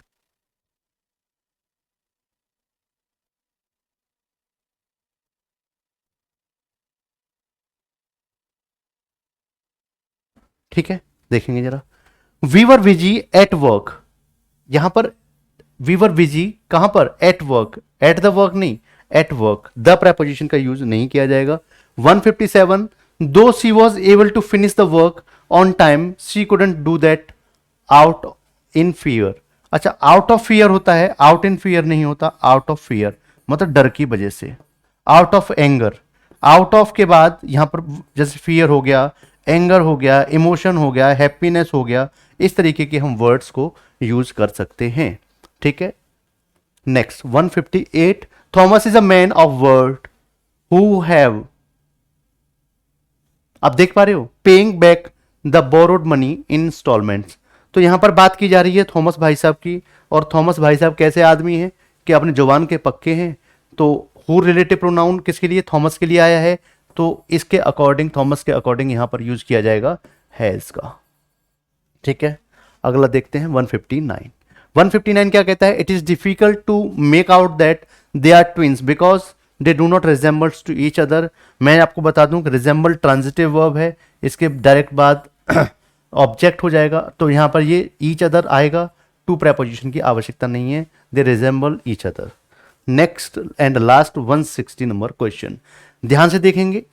ठीक है, देखेंगे जरा। We were busy at work, यहां पर वी वर बिजी कहां पर, at work, at the work नहीं, एट वर्क, द प्रेपोजिशन का यूज नहीं किया जाएगा। 157, though she was able to finish the work on time she couldn't do that out in fear. अच्छा, आउट ऑफ फियर होता है, आउट इन फियर नहीं होता, आउट ऑफ फियर मतलब डर की वजह से, out of anger. Out of के बाद यहां पर जैसे फियर हो गया, एंगर हो गया, इमोशन हो गया, हैप्पीनेस हो गया, इस तरीके के हम वर्ड्स को यूज कर सकते हैं। ठीक है, next 158, Thomas is a man of word who have, आप देख पा रहे हो, paying back the borrowed money in installments. तो यहां पर बात की जा रही है थॉमस भाई साहब की, और थॉमस भाई साहब कैसे आदमी हैं कि अपने जुबान के पक्के हैं। तो हु रिलेटिव प्रोनाउन किसके लिए, थॉमस के लिए आया है, तो इसके अकॉर्डिंग, थॉमस के अकॉर्डिंग यहां पर यूज किया जाएगा हैज का। ठीक है, अगला देखते हैं 159। 159 क्या कहता है, it is difficult to make out that they are twins because they do not resembles to each other. मैं आपको बता दूं कि रिजेंबल ट्रांजिटिव वर्ब है, इसके डायरेक्ट बाद ऑब्जेक्ट हो जाएगा, तो यहां पर ये ईच अदर आएगा, टू प्रेपोजिशन की आवश्यकता नहीं है, they resemble each other. Next and last 160 number question, ध्यान से देखेंगे।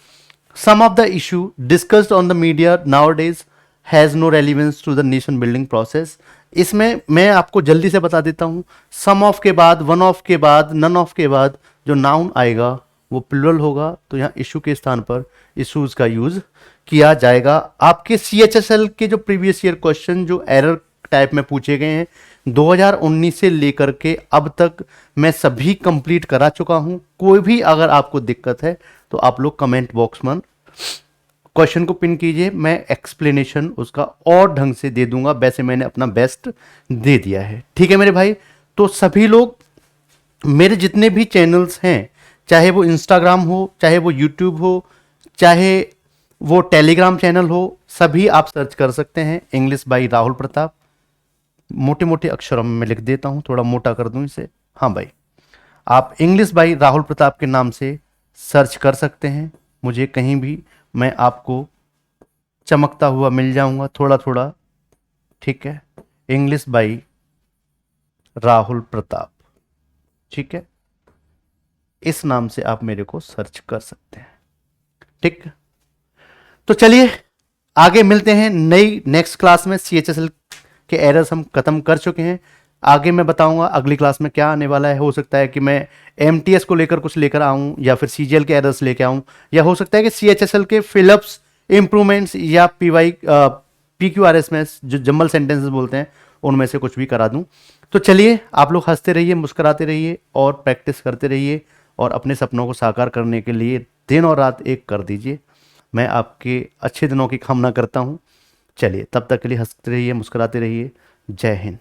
Some of the issue discussed on the media nowadays has no relevance to the nation building process. इसमें मैं आपको जल्दी से बता देता हूं, सम ऑफ के बाद, वन ऑफ के बाद, नन ऑफ के बाद जो नाउन आएगा वो प्लूरल होगा, तो यहां इशू के स्थान पर इशूज का यूज किया जाएगा। आपके CHSL के जो प्रीवियस ईयर क्वेश्चन जो एरर टाइप में पूछे गए हैं 2019 से लेकर के अब तक मैं सभी कंप्लीट करा चुका हूं। कोई भी अगर आपको दिक्कत है तो आप लोग कमेंट बॉक्स में क्वेश्चन को पिन कीजिए, मैं एक्सप्लेनेशन उसका और ढंग से दे दूंगा, वैसे मैंने अपना बेस्ट दे दिया है। ठीक है मेरे भाई, तो सभी लोग मेरे जितने भी चैनल्स हैं, चाहे वो इंस्टाग्राम हो, चाहे वो यूट्यूब हो, चाहे वो टेलीग्राम चैनल हो, सभी आप सर्च कर सकते हैं इंग्लिश बाई राहुल प्रताप। मोटे मोटे अक्षरों में मैं लिख देता हूं, थोड़ा मोटा कर दूं इसे। हाँ भाई, आप इंग्लिश बाई राहुल प्रताप के नाम से सर्च कर सकते हैं, मुझे कहीं भी मैं आपको चमकता हुआ मिल जाऊंगा थोड़ा थोड़ा। ठीक है, इंग्लिश बाई राहुल प्रताप, ठीक है, इस नाम से आप मेरे को सर्च कर सकते हैं। ठीक, तो चलिए आगे मिलते हैं नई नेक्स्ट क्लास में। CHSL के एरर्स हम खत्म कर चुके हैं, आगे मैं बताऊंगा अगली क्लास में क्या आने वाला है। हो सकता है कि मैं MTS को लेकर कुछ लेकर आऊं, या फिर CGL के एरर्स लेकर आऊं, या हो सकता है कि CHSL के फिलअप्स, इंप्रूवमेंट्स, या PQRS में जो जम्बल सेंटेंसेस बोलते हैं उनमें से कुछ भी करा दूं। तो चलिए आप लोग हंसते रहिए, मुस्कुराते रहिए और प्रैक्टिस करते रहिए, और अपने सपनों को साकार करने के लिए दिन और रात एक कर दीजिए। मैं आपके अच्छे दिनों की कामना करता हूं। चलिए तब तक के लिए हंसते रहिए, मुस्कुराते रहिए। जय हिंद।